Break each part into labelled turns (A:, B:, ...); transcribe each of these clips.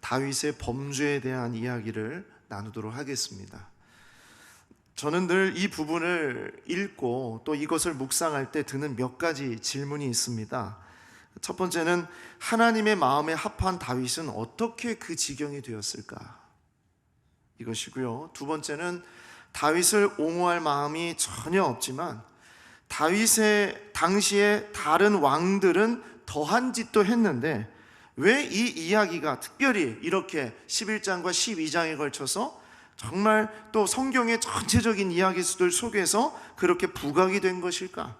A: 다윗의 범죄에 대한 이야기를 나누도록 하겠습니다. 저는 늘 이 부분을 읽고 또 이것을 묵상할 때 드는 몇 가지 질문이 있습니다. 첫 번째는 하나님의 마음에 합한 다윗은 어떻게 그 지경이 되었을까? 이것이고요. 두 번째는 다윗을 옹호할 마음이 전혀 없지만 다윗의 당시에 다른 왕들은 더한 짓도 했는데 왜 이 이야기가 특별히 이렇게 11장과 12장에 걸쳐서 정말 또 성경의 전체적인 이야기들 속에서 그렇게 부각이 된 것일까?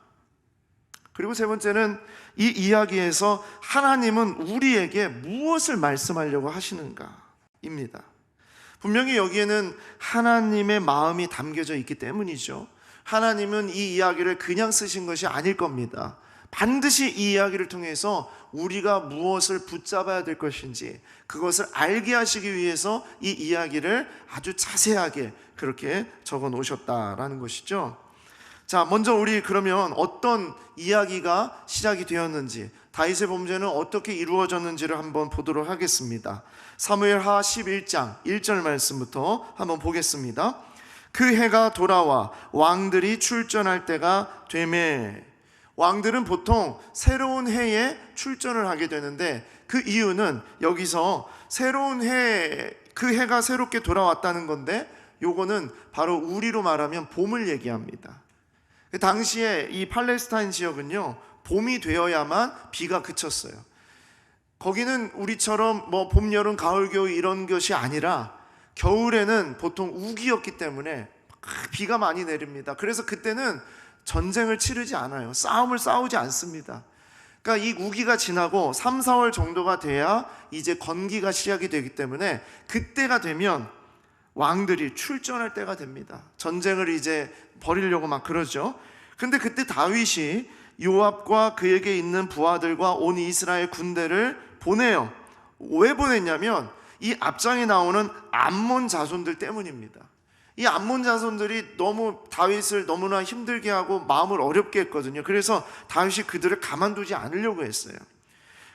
A: 그리고 세 번째는 이 이야기에서 하나님은 우리에게 무엇을 말씀하려고 하시는가입니다. 분명히 여기에는 하나님의 마음이 담겨져 있기 때문이죠. 하나님은 이 이야기를 그냥 쓰신 것이 아닐 겁니다. 반드시 이 이야기를 통해서 우리가 무엇을 붙잡아야 될 것인지 그것을 알게 하시기 위해서 이 이야기를 아주 자세하게 그렇게 적어 놓으셨다라는 것이죠. 자, 먼저 우리 그러면 어떤 이야기가 시작이 되었는지, 다윗의 범죄는 어떻게 이루어졌는지를 한번 보도록 하겠습니다. 사무엘하 11장 1절 말씀부터 한번 보겠습니다. 그 해가 돌아와 왕들이 출전할 때가 되매. 왕들은 보통 새로운 해에 출전을 하게 되는데 그 이유는 여기서 새로운 그 해가 새롭게 돌아왔다는 건데 요거는 바로 우리로 말하면 봄을 얘기합니다. 당시에 이 팔레스타인 지역은요, 봄이 되어야만 비가 그쳤어요. 거기는 우리처럼 뭐 봄, 여름, 가을, 겨울 이런 것이 아니라 겨울에는 보통 우기였기 때문에 비가 많이 내립니다. 그래서 그때는 전쟁을 치르지 않아요. 싸움을 싸우지 않습니다. 그러니까 이 우기가 지나고 3, 4월 정도가 돼야 이제 건기가 시작이 되기 때문에 그때가 되면 왕들이 출전할 때가 됩니다. 전쟁을 이제 벌이려고 막 그러죠. 근데 그때 다윗이 요압과 그에게 있는 부하들과 온 이스라엘 군대를 보내요. 왜 보냈냐면 이 앞장에 나오는 암몬 자손들 때문입니다. 이 암몬 자손들이 너무 다윗을 너무나 힘들게 하고 마음을 어렵게 했거든요. 그래서 다윗이 그들을 가만두지 않으려고 했어요.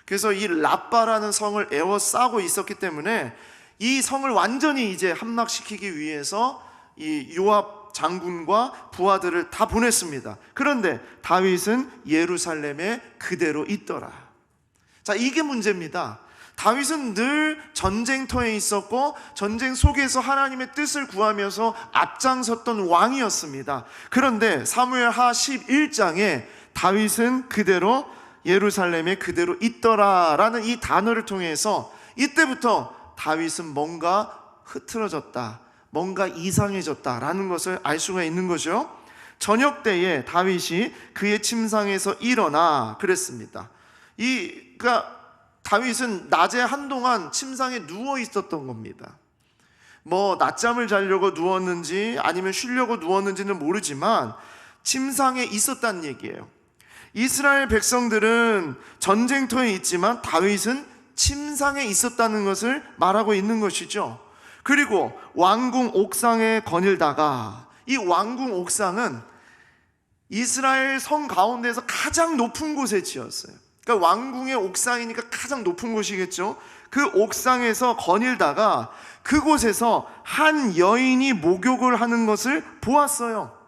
A: 그래서 이 라빠라는 성을 에워싸고 있었기 때문에 이 성을 완전히 이제 함락시키기 위해서 이 요압 장군과 부하들을 다 보냈습니다. 그런데 다윗은 예루살렘에 그대로 있더라. 자, 이게 문제입니다. 다윗은 늘 전쟁터에 있었고 전쟁 속에서 하나님의 뜻을 구하면서 앞장섰던 왕이었습니다. 그런데 사무엘하 11장에 다윗은 그대로 예루살렘에 그대로 있더라라는 이 단어를 통해서 이때부터 다윗은 뭔가 흐트러졌다, 뭔가 이상해졌다라는 것을 알 수가 있는 거죠. 저녁 때에 다윗이 그의 침상에서 일어나 그랬습니다. 그러니까 다윗은 낮에 한동안 침상에 누워 있었던 겁니다. 뭐 낮잠을 자려고 누웠는지 아니면 쉬려고 누웠는지는 모르지만 침상에 있었다는 얘기예요. 이스라엘 백성들은 전쟁터에 있지만 다윗은 침상에 있었다는 것을 말하고 있는 것이죠. 그리고 왕궁 옥상에 거닐다가, 이 왕궁 옥상은 이스라엘 성 가운데서 가장 높은 곳에 지었어요. 그러니까 왕궁의 옥상이니까 가장 높은 곳이겠죠. 그 옥상에서 거닐다가 그곳에서 한 여인이 목욕을 하는 것을 보았어요.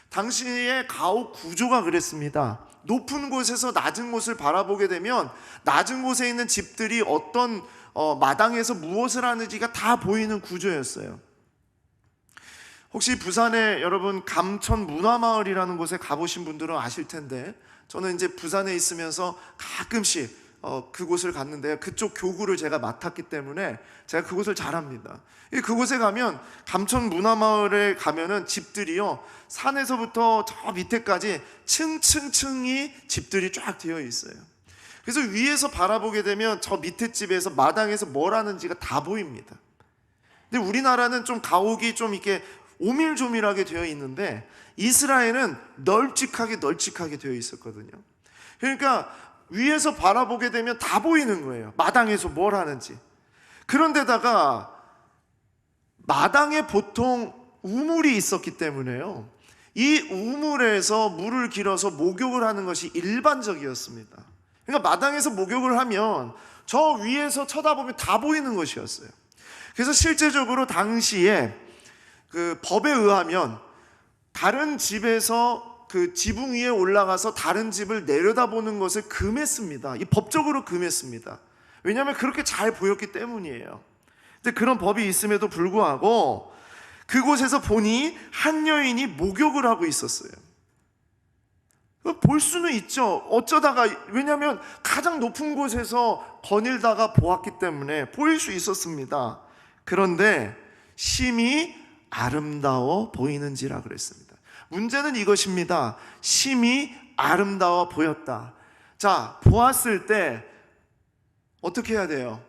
A: 당시의 가옥 구조가 그랬습니다. 높은 곳에서 낮은 곳을 바라보게 되면 낮은 곳에 있는 집들이 어떤 마당에서 무엇을 하는지가 다 보이는 구조였어요. 혹시 부산에 여러분 감천 문화마을이라는 곳에 가보신 분들은 아실 텐데, 저는 이제 부산에 있으면서 가끔씩 그곳을 갔는데 그쪽 교구를 제가 맡았기 때문에 제가 그곳을 잘 압니다. 그곳에 가면 감천 문화마을에 가면은 집들이요, 산에서부터 저 밑에까지 층층층이 집들이 쫙 되어 있어요. 그래서 위에서 바라보게 되면 저 밑에 집에서 마당에서 뭘 하는지가 다 보입니다. 근데 우리나라는 좀 가옥이 좀 이렇게 오밀조밀하게 되어 있는데 이스라엘은 널찍하게 되어 있었거든요. 그러니까 위에서 바라보게 되면 다 보이는 거예요. 마당에서 뭘 하는지. 그런데다가 마당에 보통 우물이 있었기 때문에요, 이 우물에서 물을 길어서 목욕을 하는 것이 일반적이었습니다. 그러니까 마당에서 목욕을 하면 저 위에서 쳐다보면 다 보이는 것이었어요. 그래서 실제적으로 당시에 그 법에 의하면 다른 집에서 그 지붕 위에 올라가서 다른 집을 내려다보는 것을 금했습니다. 이 법적으로 금했습니다. 왜냐하면 그렇게 잘 보였기 때문이에요. 근데 그런 법이 있음에도 불구하고 그곳에서 보니 한 여인이 목욕을 하고 있었어요. 볼 수는 있죠. 어쩌다가, 왜냐하면 가장 높은 곳에서 거닐다가 보았기 때문에 보일 수 있었습니다. 그런데 심히 아름다워 보이는지라 그랬습니다. 문제는 이것입니다. 심히 아름다워 보였다. 자, 보았을 때 어떻게 해야 돼요?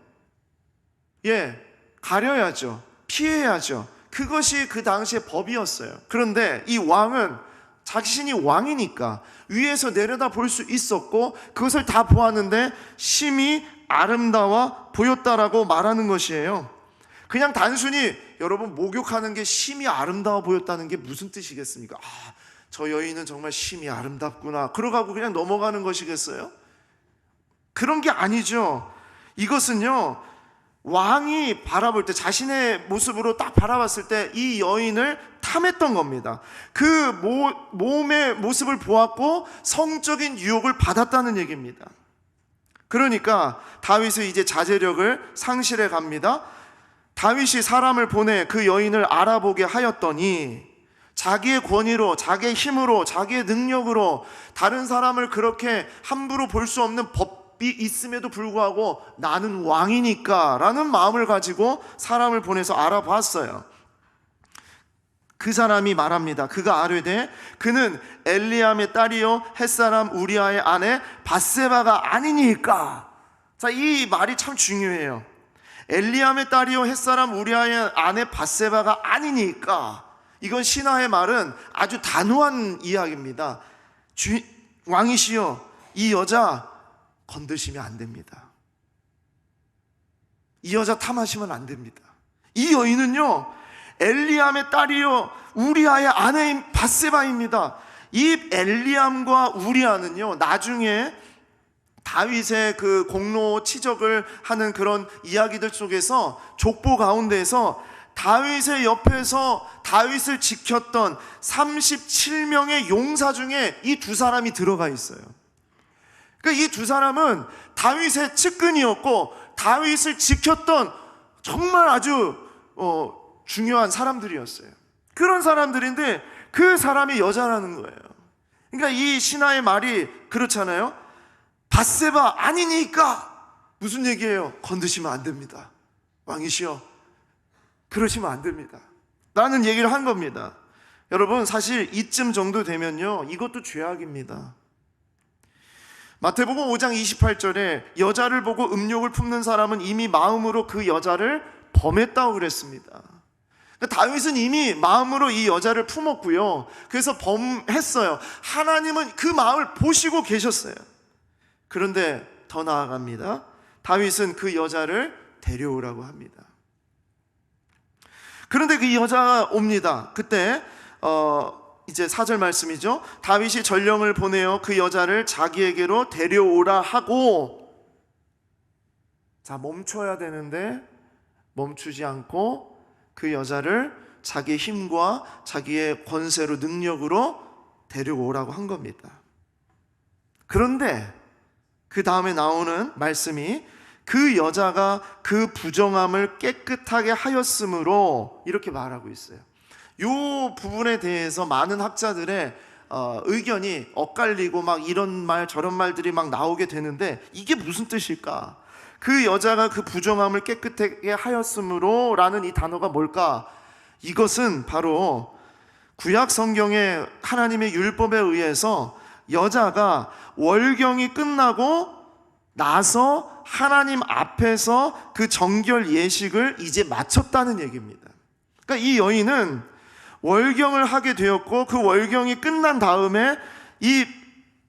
A: 가려야죠. 피해야죠. 그것이 그 당시의 법이었어요. 그런데 이 왕은 자신이 왕이니까 위에서 내려다 볼 수 있었고 그것을 다 보았는데 심히 아름다워 보였다라고 말하는 것이에요. 그냥 단순히 여러분, 목욕하는 게 심히 아름다워 보였다는 게 무슨 뜻이겠습니까? 저 여인은 정말 심히 아름답구나, 그러고 그냥 넘어가는 것이겠어요? 그런 게 아니죠. 이것은요, 왕이 바라볼 때, 자신의 모습으로 딱 바라봤을 때 이 여인을 탐했던 겁니다. 그 몸의 모습을 보았고 성적인 유혹을 받았다는 얘기입니다. 그러니까 다윗은 이제 자제력을 상실해 갑니다. 다윗이 사람을 보내 그 여인을 알아보게 하였더니 자기의 권위로, 자기의 힘으로, 자기의 능력으로 다른 사람을 그렇게 함부로 볼 수 없는 법이 있음에도 불구하고 나는 왕이니까 라는 마음을 가지고 사람을 보내서 알아봤어요. 그 사람이 말합니다. 그가 아뢰되 그는 엘리암의 딸이요 햇사람 우리아의 아내 밧세바가 아니니까. 자, 이 말이 참 중요해요. 엘리암의 딸이요 햇사람 우리아의 아내 밧세바가 아니니까. 이건 신하의 말은 아주 단호한 이야기입니다. 왕이시여, 이 여자 건드시면 안 됩니다. 이 여자 탐하시면 안 됩니다. 이 여인은요, 엘리암의 딸이요 우리아의 아내인 밧세바입니다. 이 엘리암과 우리아는요, 나중에 다윗의 그 공로 치적을 하는 그런 이야기들 속에서 족보 가운데에서 다윗의 옆에서 다윗을 지켰던 37명의 용사 중에 이 두 사람이 들어가 있어요. 그러니까 이 두 사람은 다윗의 측근이었고 다윗을 지켰던 정말 아주 중요한 사람들이었어요. 그런 사람들인데 그 사람이 여자라는 거예요. 그러니까 이 신하의 말이 그렇잖아요. 밧세바 아니니까. 무슨 얘기예요? 건드시면 안 됩니다. 왕이시여, 그러시면 안 됩니다 라는 얘기를 한 겁니다. 여러분, 사실 이쯤 정도 되면요, 이것도 죄악입니다. 마태복음 5장 28절에 여자를 보고 음욕을 품는 사람은 이미 마음으로 그 여자를 범했다고 그랬습니다. 다윗은 이미 마음으로 이 여자를 품었고요, 그래서 범했어요. 하나님은 그 마음을 보시고 계셨어요. 그런데 더 나아갑니다. 다윗은 그 여자를 데려오라고 합니다. 그런데 그 여자가 옵니다. 그때 이제 4절 말씀이죠. 다윗이 전령을 보내어 그 여자를 자기에게로 데려오라 하고, 자, 멈춰야 되는데 멈추지 않고 그 여자를 자기의 힘과 자기의 권세로, 능력으로 데려오라고 한 겁니다. 그런데 그 다음에 나오는 말씀이 그 여자가 그 부정함을 깨끗하게 하였으므로 이렇게 말하고 있어요. 이 부분에 대해서 많은 학자들의 의견이 엇갈리고 막 이런 말 저런 말들이 막 나오게 되는데, 이게 무슨 뜻일까? 그 여자가 그 부정함을 깨끗하게 하였으므로 라는 이 단어가 뭘까? 이것은 바로 구약 성경의 하나님의 율법에 의해서 여자가 월경이 끝나고 나서 하나님 앞에서 그 정결 예식을 이제 마쳤다는 얘기입니다. 그러니까 이 여인은 월경을 하게 되었고 그 월경이 끝난 다음에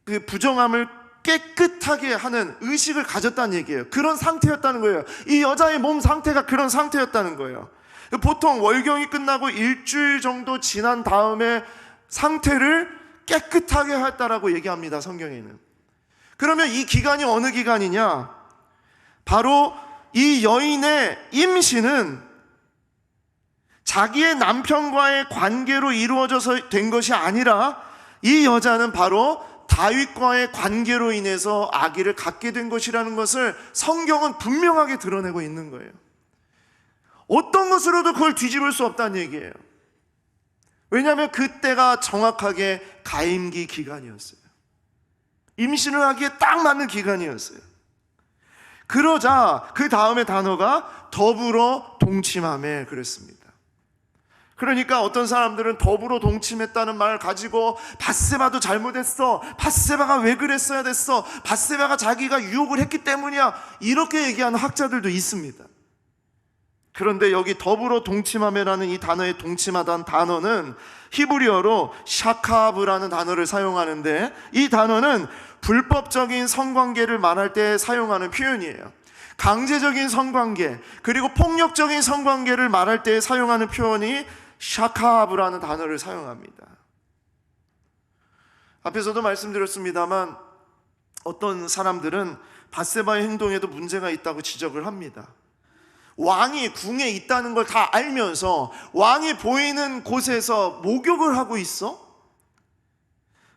A: 그 부정함을 깨끗하게 하는 의식을 가졌다는 얘기예요. 그런 상태였다는 거예요. 이 여자의 몸 상태가 그런 상태였다는 거예요. 보통 월경이 끝나고 일주일 정도 지난 다음에 상태를 깨끗하게 했다라고 얘기합니다, 성경에는. 그러면 이 기간이 어느 기간이냐? 바로 이 여인의 임신은 자기의 남편과의 관계로 이루어져서 된 것이 아니라 이 여자는 바로 다윗과의 관계로 인해서 아기를 갖게 된 것이라는 것을 성경은 분명하게 드러내고 있는 거예요. 어떤 것으로도 그걸 뒤집을 수 없다는 얘기예요. 왜냐하면 그때가 정확하게 가임기 기간이었어요. 임신을 하기에 딱 맞는 기간이었어요. 그러자 그 다음에 단어가 더불어 동침하매 그랬습니다. 그러니까 어떤 사람들은 더불어 동침했다는 말을 가지고 밧세바도 잘못했어, 밧세바가 왜 그랬어야 됐어, 밧세바가 자기가 유혹을 했기 때문이야, 이렇게 얘기하는 학자들도 있습니다. 그런데 여기 더불어 동침하매라는 이 단어의 동침하다는 단어는 히브리어로 샤카브라는 단어를 사용하는데, 이 단어는 불법적인 성관계를 말할 때 사용하는 표현이에요. 강제적인 성관계 그리고 폭력적인 성관계를 말할 때 사용하는 표현이 샤카브라는 단어를 사용합니다. 앞에서도 말씀드렸습니다만 어떤 사람들은 밧세바의 행동에도 문제가 있다고 지적을 합니다. 왕이 궁에 있다는 걸 다 알면서 왕이 보이는 곳에서 목욕을 하고 있어?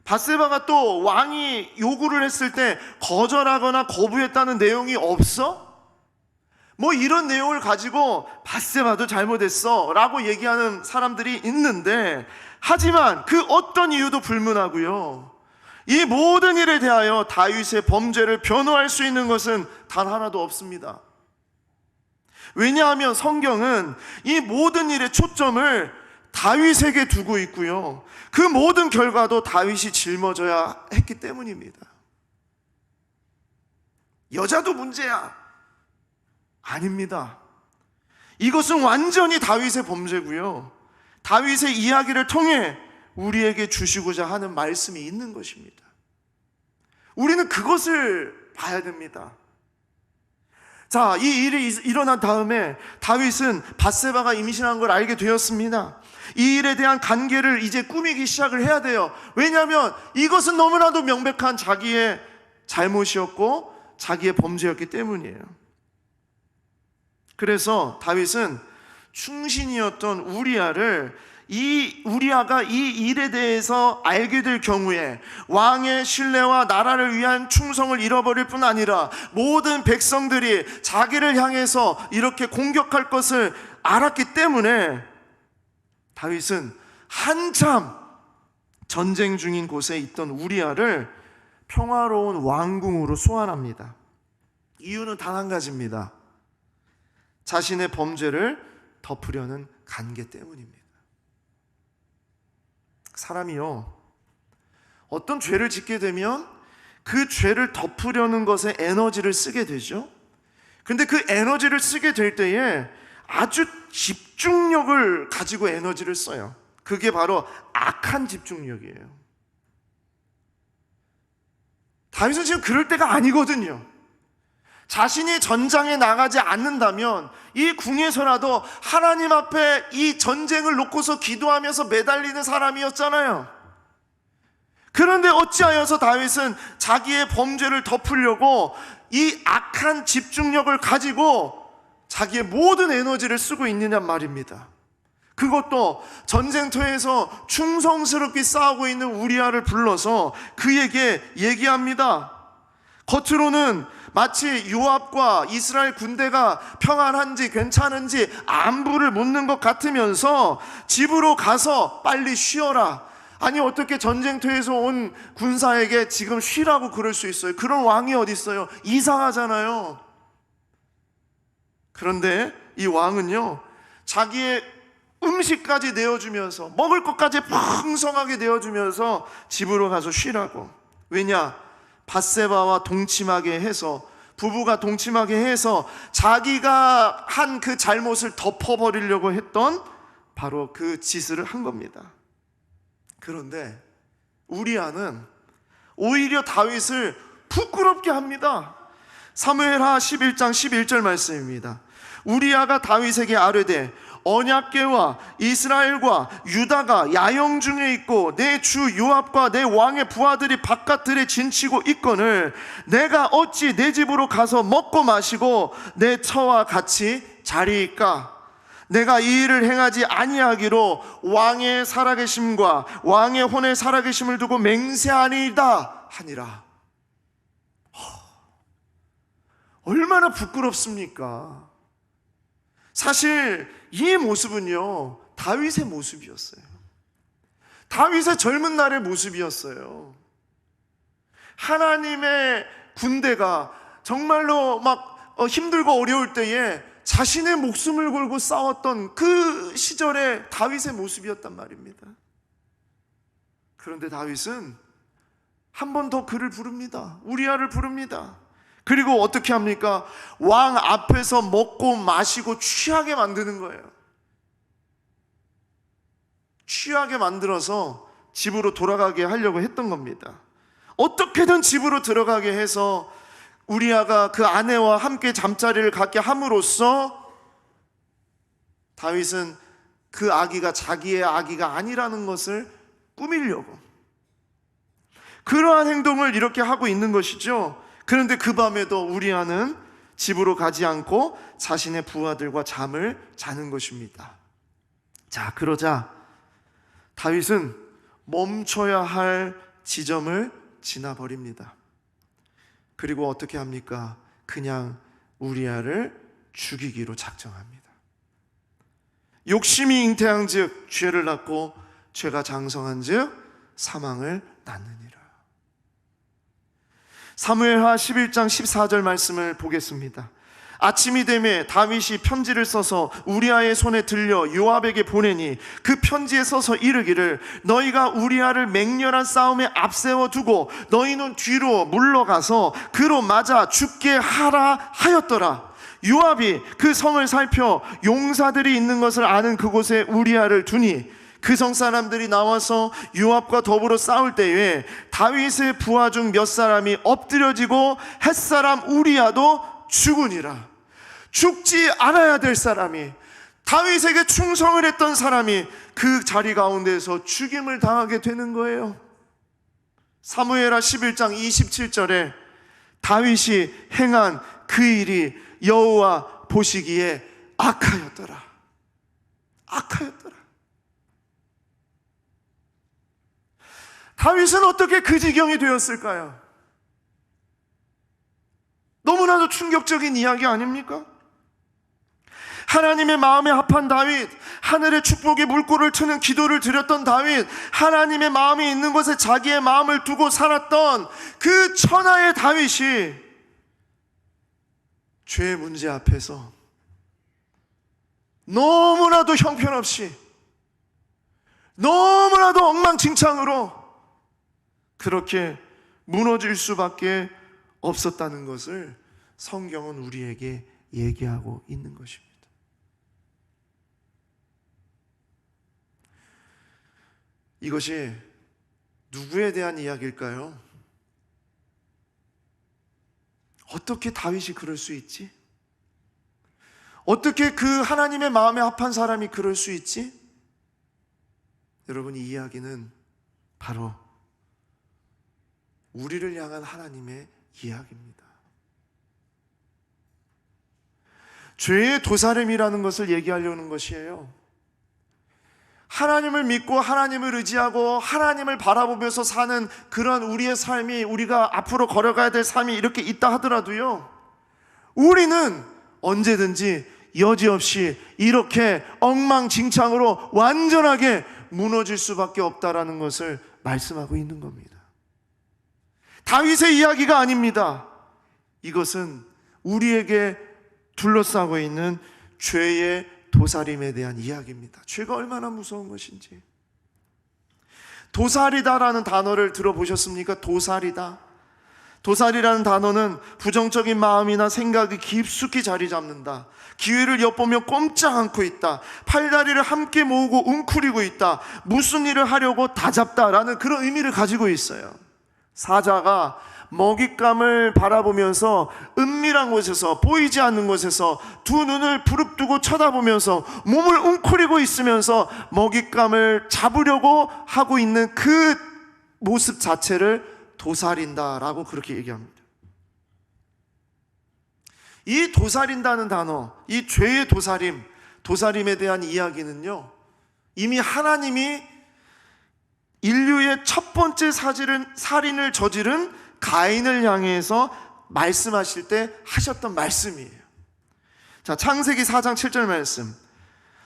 A: 밧세바가 또 왕이 요구를 했을 때 거절하거나 거부했다는 내용이 없어? 뭐 이런 내용을 가지고 밧세바도 잘못했어 라고 얘기하는 사람들이 있는데, 하지만 그 어떤 이유도 불문하고요, 이 모든 일에 대하여 다윗의 범죄를 변호할 수 있는 것은 단 하나도 없습니다. 왜냐하면 성경은 이 모든 일의 초점을 다윗에게 두고 있고요, 그 모든 결과도 다윗이 짊어져야 했기 때문입니다. 여자도 문제야? 아닙니다. 이것은 완전히 다윗의 범죄고요, 다윗의 이야기를 통해 우리에게 주시고자 하는 말씀이 있는 것입니다. 우리는 그것을 봐야 됩니다. 자, 이 일이 일어난 다음에 다윗은 밧세바가 임신한 걸 알게 되었습니다. 이 일에 대한 관계를 이제 꾸미기 시작을 해야 돼요. 왜냐하면 이것은 너무나도 명백한 자기의 잘못이었고 자기의 범죄였기 때문이에요. 그래서 다윗은 충신이었던 우리아가 이 일에 대해서 알게 될 경우에 왕의 신뢰와 나라를 위한 충성을 잃어버릴 뿐 아니라 모든 백성들이 자기를 향해서 이렇게 공격할 것을 알았기 때문에 다윗은 한참 전쟁 중인 곳에 있던 우리아를 평화로운 왕궁으로 소환합니다. 이유는 단 한 가지입니다. 자신의 범죄를 덮으려는 관계 때문입니다. 사람이요, 어떤 죄를 짓게 되면 그 죄를 덮으려는 것에 에너지를 쓰게 되죠. 근데 그 에너지를 쓰게 될 때에 아주 집중력을 가지고 에너지를 써요. 그게 바로 악한 집중력이에요. 다윗은 지금 그럴 때가 아니거든요. 자신이 전장에 나가지 않는다면 이 궁에서라도 하나님 앞에 이 전쟁을 놓고서 기도하면서 매달리는 사람이었잖아요. 그런데 어찌하여서 다윗은 자기의 범죄를 덮으려고 이 악한 집중력을 가지고 자기의 모든 에너지를 쓰고 있느냐 말입니다. 그것도 전쟁터에서 충성스럽게 싸우고 있는 우리아를 불러서 그에게 얘기합니다. 겉으로는 마치 요압과 이스라엘 군대가 평안한지 괜찮은지 안부를 묻는 것 같으면서 집으로 가서 빨리 쉬어라. 아니, 어떻게 전쟁터에서 온 군사에게 지금 쉬라고 그럴 수 있어요? 그런 왕이 어디 있어요? 이상하잖아요. 그런데 이 왕은요, 자기의 음식까지 내어주면서, 먹을 것까지 풍성하게 내어주면서 집으로 가서 쉬라고. 왜냐? 밧세바와 동침하게 해서, 부부가 동침하게 해서 자기가 한 그 잘못을 덮어버리려고 했던 바로 그 짓을 한 겁니다. 그런데 우리아는 오히려 다윗을 부끄럽게 합니다. 사무엘하 11장 11절 말씀입니다. 우리아가 다윗에게 아뢰되 언약궤와 이스라엘과 유다가 야영 중에 있고 내 주 요압과 내 왕의 부하들이 바깥들에 진치고 있거늘 내가 어찌 내 집으로 가서 먹고 마시고 내 처와 같이 자리이까? 내가 이 일을 행하지 아니하기로 왕의 살아계심과 왕의 혼의 살아계심을 두고 맹세하니이다 하니라. 얼마나 부끄럽습니까? 사실 이 모습은요, 다윗의 모습이었어요. 다윗의 젊은 날의 모습이었어요. 하나님의 군대가 정말로 막 힘들고 어려울 때에 자신의 목숨을 걸고 싸웠던 그 시절의 다윗의 모습이었단 말입니다. 그런데 다윗은 한 번 더 그를 부릅니다. 우리아를 부릅니다. 그리고 어떻게 합니까? 왕 앞에서 먹고 마시고 취하게 만드는 거예요. 취하게 만들어서 집으로 돌아가게 하려고 했던 겁니다. 어떻게든 집으로 들어가게 해서 우리아가 그 아내와 함께 잠자리를 갖게 함으로써 다윗은 그 아기가 자기의 아기가 아니라는 것을 꾸미려고 그러한 행동을 이렇게 하고 있는 것이죠. 그런데 그 밤에도 우리아는 집으로 가지 않고 자신의 부하들과 잠을 자는 것입니다. 자, 그러자 다윗은 멈춰야 할 지점을 지나버립니다. 그리고 어떻게 합니까? 그냥 우리아를 죽이기로 작정합니다. 욕심이 잉태한 즉 죄를 낳고 죄가 장성한 즉 사망을 낳느니라. 사무엘하 11장 14절 말씀을 보겠습니다. 아침이 되매 다윗이 편지를 써서 우리아의 손에 들려 요압에게 보내니 그 편지에 써서 이르기를 너희가 우리아를 맹렬한 싸움에 앞세워 두고 너희는 뒤로 물러가서 그로 맞아 죽게 하라 하였더라. 요압이 그 성을 살펴 용사들이 있는 것을 아는 그곳에 우리아를 두니 그 성 사람들이 나와서 요압과 더불어 싸울 때에 다윗의 부하 중 몇 사람이 엎드려지고 햇사람 우리아도 죽으니라. 죽지 않아야 될 사람이, 다윗에게 충성을 했던 사람이 그 자리 가운데서 죽임을 당하게 되는 거예요. 사무엘하 11장 27절에 다윗이 행한 그 일이 여호와 보시기에 악하였더라. 악하였더라. 다윗은 어떻게 그 지경이 되었을까요? 너무나도 충격적인 이야기 아닙니까? 하나님의 마음에 합한 다윗, 하늘의 축복의 물꼬를 트는 기도를 드렸던 다윗, 하나님의 마음이 있는 곳에 자기의 마음을 두고 살았던 그 천하의 다윗이 죄의 문제 앞에서 너무나도 형편없이, 너무나도 엉망진창으로 그렇게 무너질 수밖에 없었다는 것을 성경은 우리에게 얘기하고 있는 것입니다. 이것이 누구에 대한 이야기일까요? 어떻게 다윗이 그럴 수 있지? 어떻게 그 하나님의 마음에 합한 사람이 그럴 수 있지? 여러분, 이 이야기는 바로 우리를 향한 하나님의 이야기입니다. 죄의 도사름이라는 것을 얘기하려는 것이에요. 하나님을 믿고 하나님을 의지하고 하나님을 바라보면서 사는 그런 우리의 삶이, 우리가 앞으로 걸어가야 될 삶이 이렇게 있다 하더라도요, 우리는 언제든지 여지없이 이렇게 엉망진창으로 완전하게 무너질 수밖에 없다라는 것을 말씀하고 있는 겁니다. 다윗의 이야기가 아닙니다. 이것은 우리에게 둘러싸고 있는 죄의 도사림에 대한 이야기입니다. 죄가 얼마나 무서운 것인지. 도살이다라는 단어를 들어보셨습니까? 도살이다. 도살이라는 단어는 부정적인 마음이나 생각이 깊숙이 자리 잡는다. 기회를 엿보며 꼼짝 않고 있다. 팔다리를 함께 모으고 웅크리고 있다. 무슨 일을 하려고 다잡다라는 그런 의미를 가지고 있어요. 사자가 먹잇감을 바라보면서 은밀한 곳에서, 보이지 않는 곳에서 두 눈을 부릅뜨고 쳐다보면서 몸을 웅크리고 있으면서 먹잇감을 잡으려고 하고 있는 그 모습 자체를 도살인다라고 그렇게 얘기합니다. 이 도살인다는 단어, 이 죄의 도살임에 대한 이야기는요, 이미 하나님이 인류의 첫 번째 살인을 저지른 가인을 향해서 말씀하실 때 하셨던 말씀이에요. 자, 창세기 4장 7절 말씀.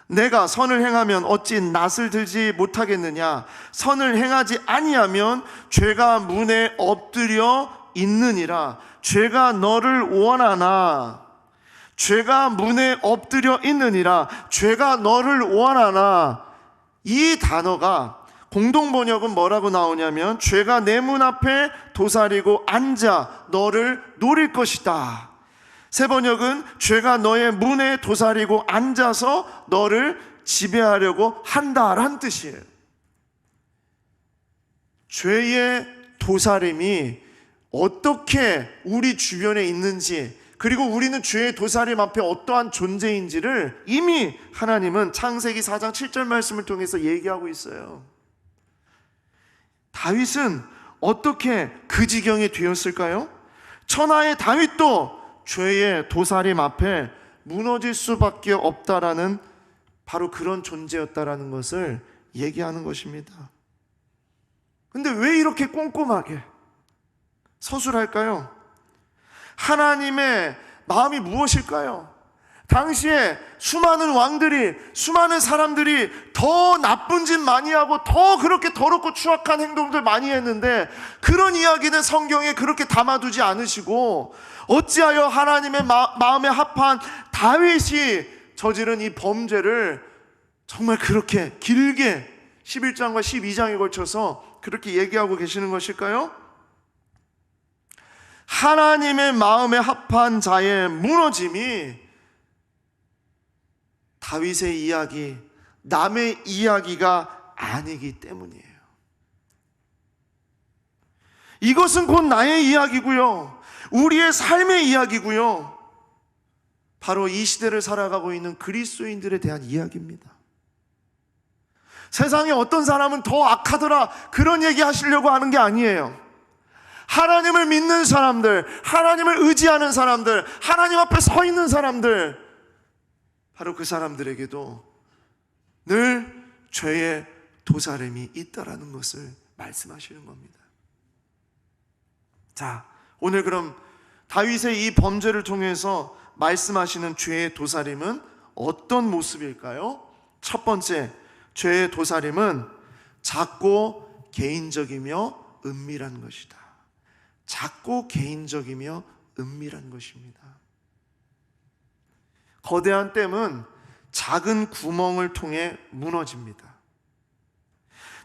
A: 내가 선을 행하면 어찌 낯을 들지 못하겠느냐? 선을 행하지 아니하면 죄가 문에 엎드려 있느니라. 죄가 너를 원하나, 죄가 문에 엎드려 있느니라. 죄가 너를 원하나. 이 단어가 공동 번역은 뭐라고 나오냐면, 죄가 내 문 앞에 도사리고 앉아 너를 노릴 것이다. 새 번역은 죄가 너의 문에 도사리고 앉아서 너를 지배하려고 한다라는 뜻이에요. 죄의 도사림이 어떻게 우리 주변에 있는지, 그리고 우리는 죄의 도사림 앞에 어떠한 존재인지를 이미 하나님은 창세기 4장 7절 말씀을 통해서 얘기하고 있어요. 다윗은 어떻게 그 지경이 되었을까요? 천하의 다윗도 죄의 도사림 앞에 무너질 수밖에 없다라는, 바로 그런 존재였다라는 것을 얘기하는 것입니다. 근데 왜 이렇게 꼼꼼하게 서술할까요? 하나님의 마음이 무엇일까요? 당시에 수많은 왕들이, 수많은 사람들이 더 나쁜 짓 많이 하고 더 그렇게 더럽고 추악한 행동들 많이 했는데, 그런 이야기는 성경에 그렇게 담아두지 않으시고, 어찌하여 하나님의 마음에 합한 다윗이 저지른 이 범죄를 정말 그렇게 길게 11장과 12장에 걸쳐서 그렇게 얘기하고 계시는 것일까요? 하나님의 마음에 합한 자의 무너짐이 다윗의 이야기, 남의 이야기가 아니기 때문이에요. 이것은 곧 나의 이야기고요, 우리의 삶의 이야기고요, 바로 이 시대를 살아가고 있는 그리스도인들에 대한 이야기입니다. 세상에 어떤 사람은 더 악하더라, 그런 얘기 하시려고 하는 게 아니에요. 하나님을 믿는 사람들, 하나님을 의지하는 사람들, 하나님 앞에 서 있는 사람들, 바로 그 사람들에게도 늘 죄의 도사림이 있다라는 것을 말씀하시는 겁니다. 자, 오늘 그럼 다윗의 이 범죄를 통해서 말씀하시는 죄의 도사림은 어떤 모습일까요? 첫 번째, 죄의 도사림은 작고 개인적이며 은밀한 것이다. 작고 개인적이며 은밀한 것입니다. 거대한 댐은 작은 구멍을 통해 무너집니다.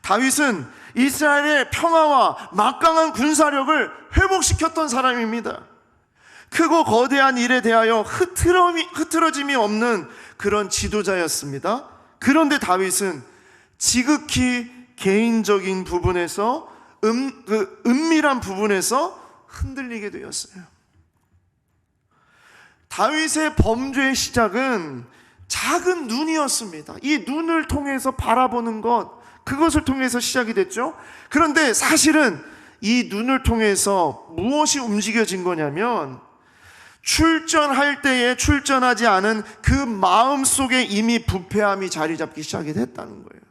A: 다윗은 이스라엘의 평화와 막강한 군사력을 회복시켰던 사람입니다. 크고 거대한 일에 대하여 흐트러짐이 없는 그런 지도자였습니다. 그런데 다윗은 지극히 개인적인 부분에서, 은밀한 부분에서 흔들리게 되었어요. 다윗의 범죄의 시작은 작은 눈이었습니다. 이 눈을 통해서 바라보는 것, 그것을 통해서 시작이 됐죠. 그런데 사실은 이 눈을 통해서 무엇이 움직여진 거냐면, 출전할 때에 출전하지 않은 그 마음 속에 이미 부패함이 자리 잡기 시작이 됐다는 거예요.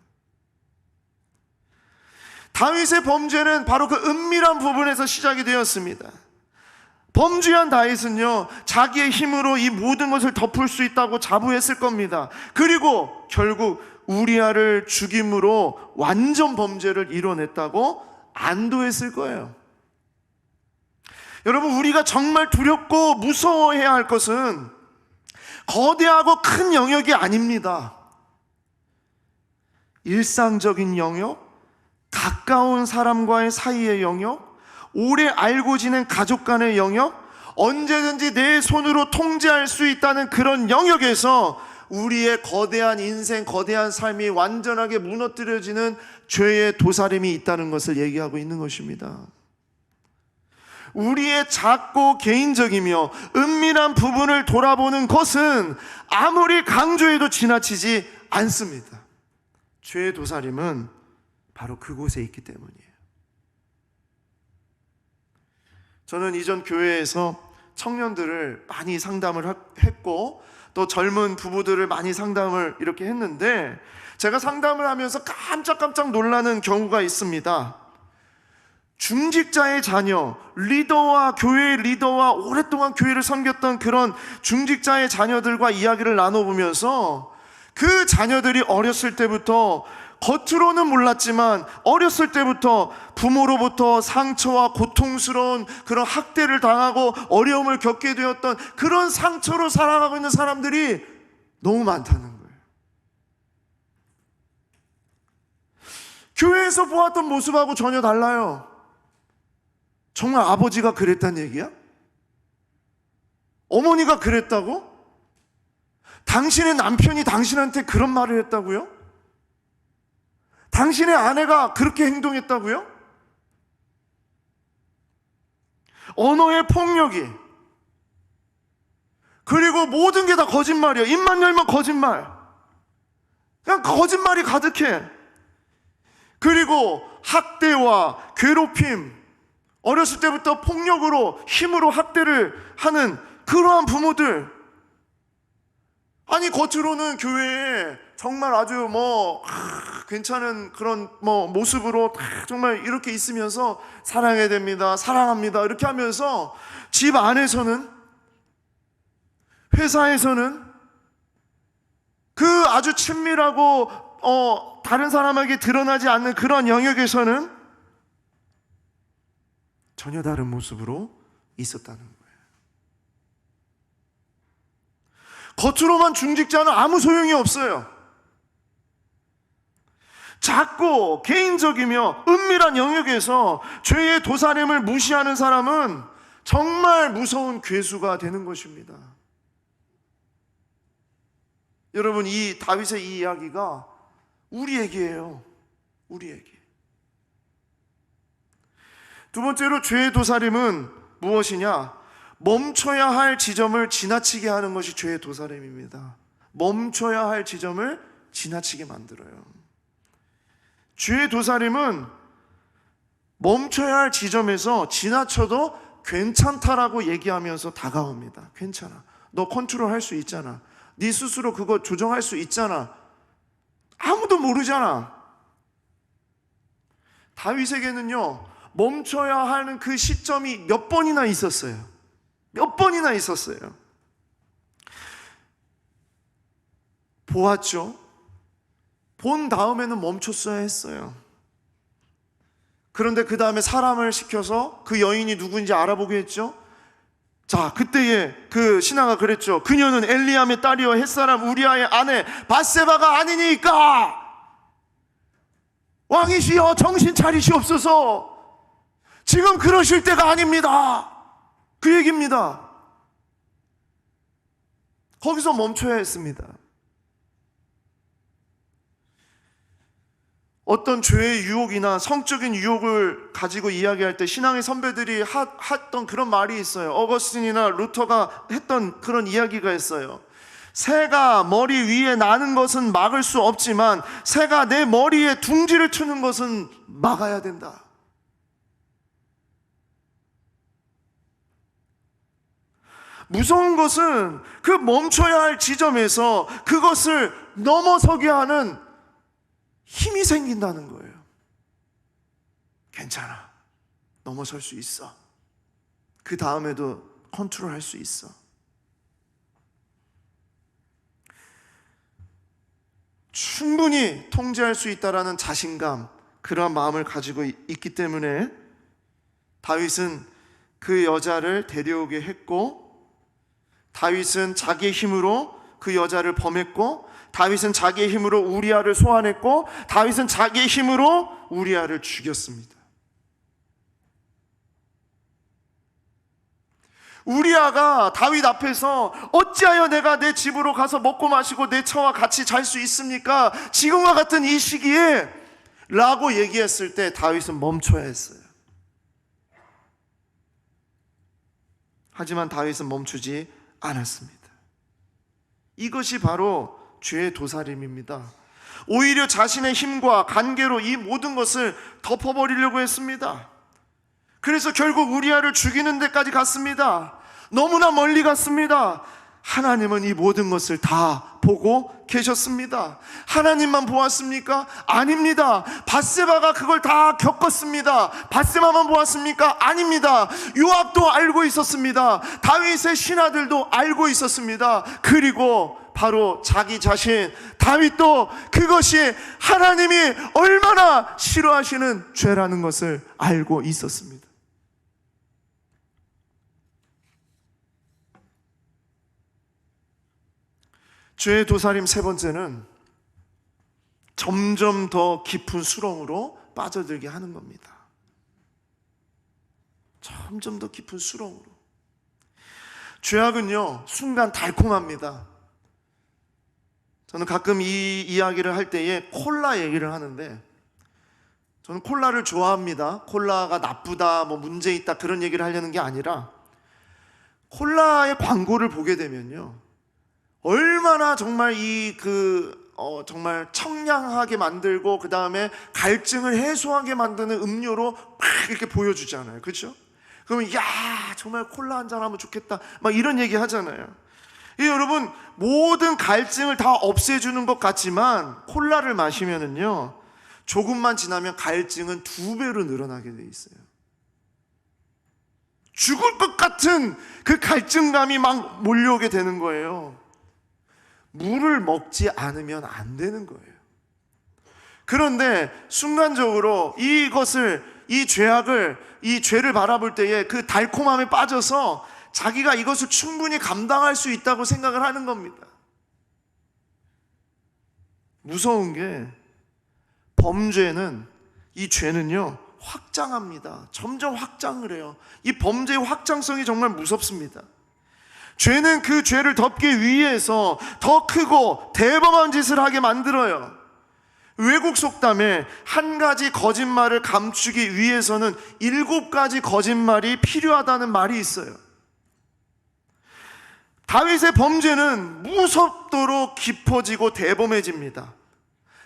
A: 다윗의 범죄는 바로 그 은밀한 부분에서 시작이 되었습니다. 범죄한 다윗은요, 자기의 힘으로 이 모든 것을 덮을 수 있다고 자부했을 겁니다. 그리고 결국 우리아를 죽임으로 완전 범죄를 이뤄냈다고 안도했을 거예요. 여러분, 우리가 정말 두렵고 무서워해야 할 것은 거대하고 큰 영역이 아닙니다. 일상적인 영역, 가까운 사람과의 사이의 영역, 오래 알고 지낸 가족 간의 영역, 언제든지 내 손으로 통제할 수 있다는 그런 영역에서 우리의 거대한 인생, 거대한 삶이 완전하게 무너뜨려지는 죄의 도사림이 있다는 것을 얘기하고 있는 것입니다. 우리의 작고 개인적이며 은밀한 부분을 돌아보는 것은 아무리 강조해도 지나치지 않습니다. 죄의 도사림은 바로 그곳에 있기 때문이에요. 저는 이전 교회에서 청년들을 많이 상담을 했고 또 젊은 부부들을 많이 상담을 이렇게 했는데, 제가 상담을 하면서 깜짝깜짝 놀라는 경우가 있습니다. 중직자의 자녀, 리더와 교회의 리더와 오랫동안 교회를 섬겼던 그런 중직자의 자녀들과 이야기를 나눠보면서 그 자녀들이 어렸을 때부터, 겉으로는 몰랐지만 어렸을 때부터 부모로부터 상처와 고통스러운 그런 학대를 당하고 어려움을 겪게 되었던 그런 상처로 살아가고 있는 사람들이 너무 많다는 거예요. 교회에서 보았던 모습하고 전혀 달라요. 정말 아버지가 그랬단 얘기야? 어머니가 그랬다고? 당신의 남편이 당신한테 그런 말을 했다고요? 당신의 아내가 그렇게 행동했다고요? 언어의 폭력이, 그리고 모든 게 다 거짓말이야. 입만 열면 거짓말. 그냥 거짓말이 가득해. 그리고 학대와 괴롭힘, 어렸을 때부터 폭력으로, 힘으로 학대를 하는 그러한 부모들. 아니, 겉으로는 교회에 정말 아주 괜찮은 그런 모습으로 정말 이렇게 있으면서 사랑해야 됩니다, 사랑합니다 이렇게 하면서, 집 안에서는, 회사에서는, 그 아주 친밀하고 다른 사람에게 드러나지 않는 그런 영역에서는 전혀 다른 모습으로 있었다는 거예요. 겉으로만 중직자는 아무 소용이 없어요. 작고 개인적이며 은밀한 영역에서 죄의 도사림을 무시하는 사람은 정말 무서운 괴수가 되는 것입니다. 여러분, 이 다윗의 이 이야기가 우리에게예요. 우리에게. 두 번째로, 죄의 도사림은 무엇이냐? 멈춰야 할 지점을 지나치게 하는 것이 죄의 도사림입니다. 멈춰야 할 지점을 지나치게 만들어요. 죄의 도사림은 멈춰야 할 지점에서 지나쳐도 괜찮다라고 얘기하면서 다가옵니다. 괜찮아. 너 컨트롤할 수 있잖아. 네 스스로 그거 조정할 수 있잖아. 아무도 모르잖아. 다윗에게는요, 멈춰야 하는 그 시점이 몇 번이나 있었어요. 몇 번이나 있었어요. 보았죠. 본 다음에는 멈췄어야 했어요. 그런데 그 다음에 사람을 시켜서 그 여인이 누구인지 알아보게 했죠. 자, 그때에 그 신하가 그랬죠. 그녀는 엘리암의 딸이요 햇사람 우리아의 아내 밧세바가 아니니까 왕이시여 정신 차리시옵소서. 지금 그러실 때가 아닙니다. 그 얘기입니다. 거기서 멈춰야 했습니다. 어떤 죄의 유혹이나 성적인 유혹을 가지고 이야기할 때 신앙의 선배들이 했던 그런 말이 있어요. 어거스틴이나 루터가 했던 그런 이야기가 있어요. 새가 머리 위에 나는 것은 막을 수 없지만 새가 내 머리에 둥지를 트는 것은 막아야 된다. 무서운 것은 그 멈춰야 할 지점에서 그것을 넘어서게 하는 힘이 생긴다는 거예요. 괜찮아. 넘어설 수 있어. 그 다음에도 컨트롤할 수 있어. 충분히 통제할 수 있다라는 자신감, 그러한 마음을 가지고 있기 때문에 다윗은 그 여자를 데려오게 했고, 다윗은 자기의 힘으로 그 여자를 범했고, 다윗은 자기의 힘으로 우리아를 소환했고, 다윗은 자기의 힘으로 우리아를 죽였습니다. 우리아가 다윗 앞에서 어찌하여 내가 내 집으로 가서 먹고 마시고 내 처와 같이 잘 수 있습니까? 지금과 같은 이 시기에 라고 얘기했을 때 다윗은 멈춰야 했어요. 하지만 다윗은 멈추지 않았습니다. 이것이 바로 죄의 도살임입니다. 오히려 자신의 힘과 관계로 이 모든 것을 덮어버리려고 했습니다. 그래서 결국 우리아를 죽이는 데까지 갔습니다. 너무나 멀리 갔습니다. 하나님은 이 모든 것을 다 보고 계셨습니다. 하나님만 보았습니까? 아닙니다. 밧세바가 그걸 다 겪었습니다. 밧세바만 보았습니까? 아닙니다. 요압도 알고 있었습니다. 다윗의 신하들도 알고 있었습니다. 그리고 바로 자기 자신 다윗도 그것이 하나님이 얼마나 싫어하시는 죄라는 것을 알고 있었습니다. 죄의 도살임 세 번째는 점점 더 깊은 수렁으로 빠져들게 하는 겁니다. 점점 더 깊은 수렁으로. 죄악은요, 순간 달콤합니다. 저는 가끔 이 이야기를 할 때에 콜라 얘기를 하는데, 저는 콜라를 좋아합니다. 콜라가 나쁘다, 뭐 문제 있다 그런 얘기를 하려는 게 아니라, 콜라의 광고를 보게 되면요, 얼마나 정말 정말 청량하게 만들고 그 다음에 갈증을 해소하게 만드는 음료로 막 이렇게 보여주잖아요. 그렇죠? 그러면 야, 정말 콜라 한잔 하면 좋겠다 막 이런 얘기 하잖아요. 여러분, 모든 갈증을 다 없애주는 것 같지만 콜라를 마시면은요, 조금만 지나면 갈증은 2배로 늘어나게 돼 있어요. 죽을 것 같은 그 갈증감이 막 몰려오게 되는 거예요. 물을 먹지 않으면 안 되는 거예요. 그런데 순간적으로 이 죄를 바라볼 때에 그 달콤함에 빠져서 자기가 이것을 충분히 감당할 수 있다고 생각을 하는 겁니다. 무서운 게 범죄는, 이 죄는요, 확장합니다. 점점 확장을 해요. 이 범죄의 확장성이 정말 무섭습니다. 죄는 그 죄를 덮기 위해서 더 크고 대범한 짓을 하게 만들어요. 외국 속담에 한 가지 거짓말을 감추기 위해서는 7가지 거짓말이 필요하다는 말이 있어요. 다윗의 범죄는 무섭도록 깊어지고 대범해집니다.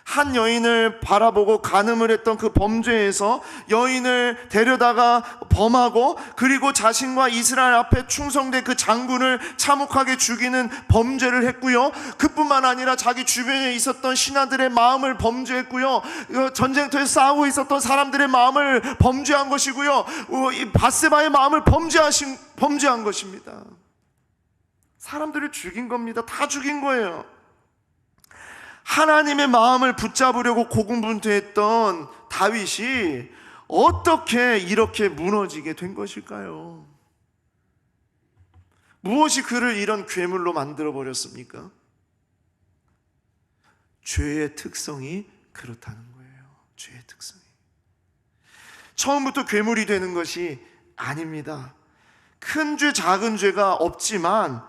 A: 한 여인을 바라보고 간음을 했던 그 범죄에서 여인을 데려다가 범하고, 그리고 자신과 이스라엘 앞에 충성된 그 장군을 참혹하게 죽이는 범죄를 했고요. 그뿐만 아니라 자기 주변에 있었던 신하들의 마음을 범죄했고요. 전쟁터에 싸우고 있었던 사람들의 마음을 범죄한 것이고요. 이 밧세바의 마음을 범죄한 것입니다. 사람들을 죽인 겁니다. 다 죽인 거예요. 하나님의 마음을 붙잡으려고 고군분투했던 다윗이 어떻게 이렇게 무너지게 된 것일까요? 무엇이 그를 이런 괴물로 만들어 버렸습니까? 죄의 특성이 그렇다는 거예요. 죄의 특성이. 처음부터 괴물이 되는 것이 아닙니다. 큰 죄, 작은 죄가 없지만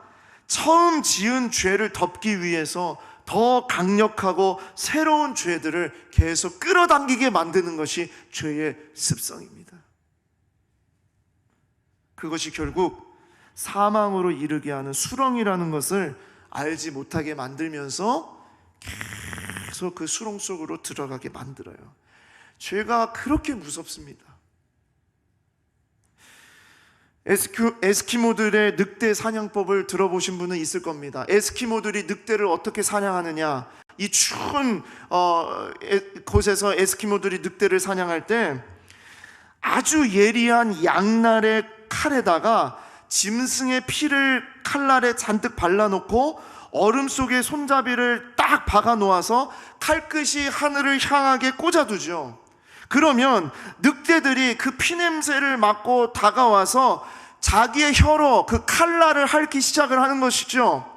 A: 처음 지은 죄를 덮기 위해서 더 강력하고 새로운 죄들을 계속 끌어당기게 만드는 것이 죄의 습성입니다. 그것이 결국 사망으로 이르게 하는 수렁이라는 것을 알지 못하게 만들면서 계속 그 수렁 속으로 들어가게 만들어요. 죄가 그렇게 무섭습니다. 에스키모들의 늑대 사냥법을 들어보신 분은 있을 겁니다. 에스키모들이 늑대를 어떻게 사냥하느냐, 이 추운 곳에서 에스키모들이 늑대를 사냥할 때 아주 예리한 양날의 칼에다가 짐승의 피를 칼날에 잔뜩 발라놓고 얼음 속에 손잡이를 딱 박아 놓아서 칼끝이 하늘을 향하게 꽂아두죠. 그러면 늑대들이 그 피냄새를 맡고 다가와서 자기의 혀로 그 칼날을 핥기 시작을 하는 것이죠.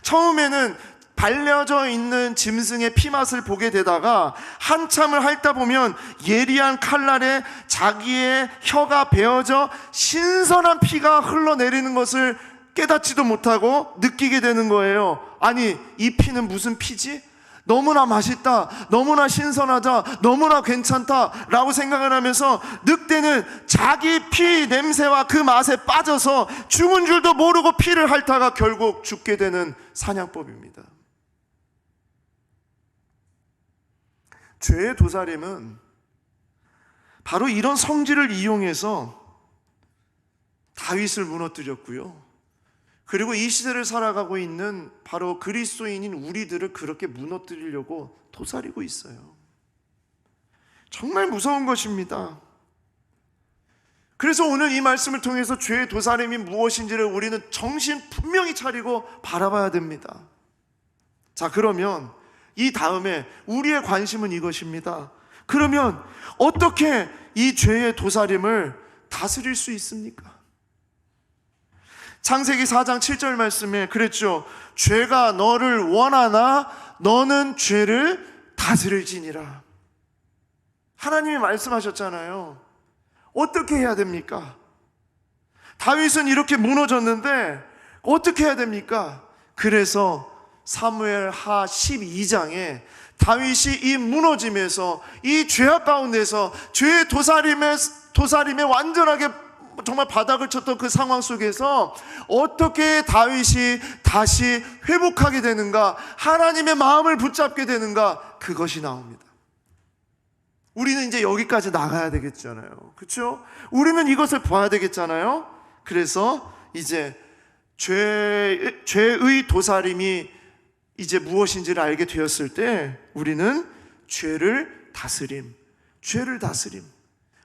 A: 처음에는 발려져 있는 짐승의 피맛을 보게 되다가 한참을 핥다 보면 예리한 칼날에 자기의 혀가 베어져 신선한 피가 흘러내리는 것을 깨닫지도 못하고 느끼게 되는 거예요. 아니, 이 피는 무슨 피지? 너무나 맛있다, 너무나 신선하다, 너무나 괜찮다 라고 생각을 하면서 늑대는 자기 피 냄새와 그 맛에 빠져서 죽은 줄도 모르고 피를 핥다가 결국 죽게 되는 사냥법입니다. 죄의 도살임은 바로 이런 성질을 이용해서 다윗을 무너뜨렸고요, 그리고 이 시대를 살아가고 있는 바로 그리스도인인 우리들을 그렇게 무너뜨리려고 도사리고 있어요. 정말 무서운 것입니다. 그래서 오늘 이 말씀을 통해서 죄의 도사림이 무엇인지를 우리는 정신 분명히 차리고 바라봐야 됩니다. 자, 그러면 이 다음에 우리의 관심은 이것입니다. 그러면 어떻게 이 죄의 도사림을 다스릴 수 있습니까? 창세기 4장 7절 말씀에 그랬죠. 죄가 너를 원하나 너는 죄를 다스릴지니라. 하나님이 말씀하셨잖아요. 어떻게 해야 됩니까? 다윗은 이렇게 무너졌는데 어떻게 해야 됩니까? 그래서 사무엘하 12장에 다윗이 이 무너짐에서, 이 죄악 가운데서, 죄의 도사림에 완전하게 정말 바닥을 쳤던 그 상황 속에서 어떻게 다윗이 다시 회복하게 되는가, 하나님의 마음을 붙잡게 되는가, 그것이 나옵니다. 우리는 이제 여기까지 나가야 되겠잖아요. 그렇죠? 우리는 이것을 봐야 되겠잖아요. 그래서 이제 죄의 도사림이 이제 무엇인지를 알게 되었을 때 우리는 죄를 다스림,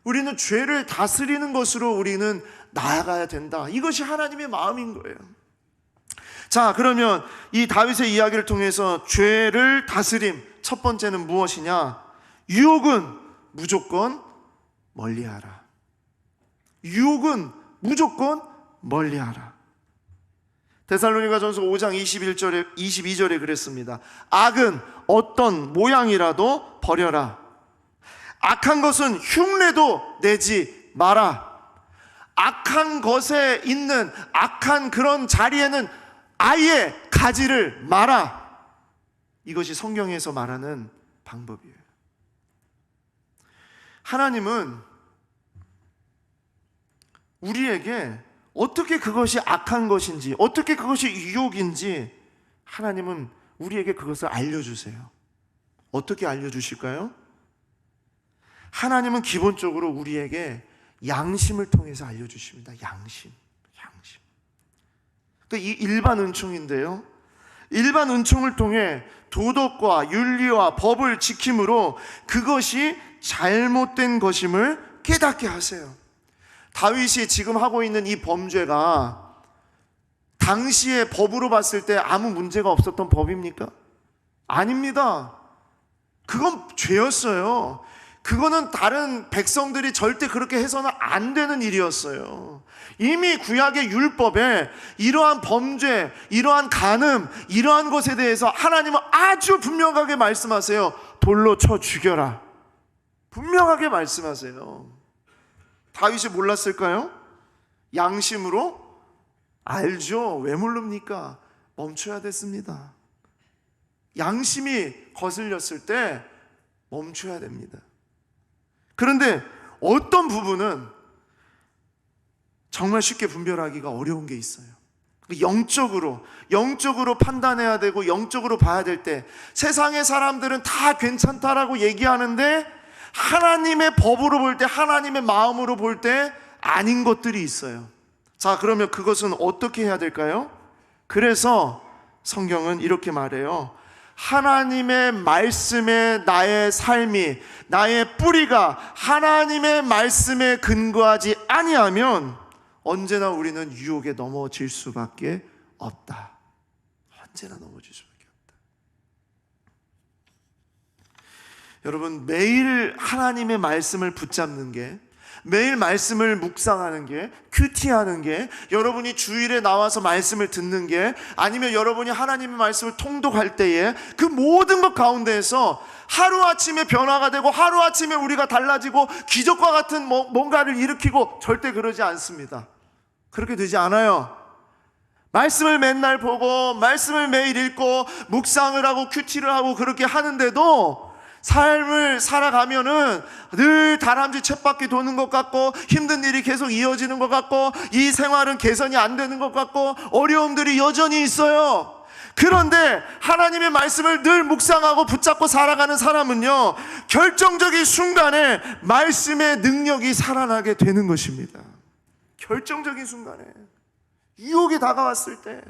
A: 우리는 죄를 다스리는 것으로 우리는 나아가야 된다. 이것이 하나님의 마음인 거예요. 자, 그러면 이 다윗의 이야기를 통해서 죄를 다스림, 첫 번째는 무엇이냐? 유혹은 무조건 멀리하라. 유혹은 무조건 멀리하라. 데살로니가전서 5장 22절에 그랬습니다. 악은 어떤 모양이라도 버려라. 악한 것은 흉내도 내지 마라. 악한 것에 있는 악한 그런 자리에는 아예 가지를 마라. 이것이 성경에서 말하는 방법이에요. 하나님은 우리에게 어떻게 그것이 악한 것인지, 어떻게 그것이 유혹인지 하나님은 우리에게 그것을 알려주세요. 어떻게 알려주실까요? 하나님은 기본적으로 우리에게 양심을 통해서 알려주십니다. 양심. 이 일반 은총인데요, 일반 은총을 통해 도덕과 윤리와 법을 지킴으로 그것이 잘못된 것임을 깨닫게 하세요. 다윗이 지금 하고 있는 이 범죄가 당시의 법으로 봤을 때 아무 문제가 없었던 법입니까? 아닙니다. 그건 죄였어요. 그거는 다른 백성들이 절대 그렇게 해서는 안 되는 일이었어요. 이미 구약의 율법에 이러한 범죄, 이러한 간음, 이러한 것에 대해서 하나님은 아주 분명하게 말씀하세요. 돌로 쳐 죽여라. 분명하게 말씀하세요. 다윗이 몰랐을까요? 양심으로 알죠. 왜 모릅니까? 멈춰야 됐습니다. 양심이 거슬렸을 때 멈춰야 됩니다. 그런데 어떤 부분은 정말 쉽게 분별하기가 어려운 게 있어요. 영적으로 판단해야 되고 영적으로 봐야 될 때 세상의 사람들은 다 괜찮다라고 얘기하는데 하나님의 법으로 볼 때, 하나님의 마음으로 볼 때 아닌 것들이 있어요. 자, 그러면 그것은 어떻게 해야 될까요? 그래서 성경은 이렇게 말해요. 하나님의 말씀에 나의 삶이, 나의 뿌리가 하나님의 말씀에 근거하지 아니하면 언제나 우리는 유혹에 넘어질 수밖에 없다. 언제나 넘어질 수밖에 없다. 여러분, 매일 하나님의 말씀을 붙잡는 게, 매일 말씀을 묵상하는 게, 큐티하는 게, 여러분이 주일에 나와서 말씀을 듣는 게, 아니면 여러분이 하나님의 말씀을 통독할 때에 그 모든 것 가운데에서 하루아침에 변화가 되고 하루아침에 우리가 달라지고 기적과 같은 뭔가를 일으키고 절대 그러지 않습니다. 그렇게 되지 않아요. 말씀을 맨날 보고 말씀을 매일 읽고 묵상을 하고 큐티를 하고 그렇게 하는데도 삶을 살아가면은 늘 다람쥐 쳇바퀴 도는 것 같고 힘든 일이 계속 이어지는 것 같고 이 생활은 개선이 안 되는 것 같고 어려움들이 여전히 있어요. 그런데 하나님의 말씀을 늘 묵상하고 붙잡고 살아가는 사람은요, 결정적인 순간에 말씀의 능력이 살아나게 되는 것입니다. 결정적인 순간에, 유혹이 다가왔을 때.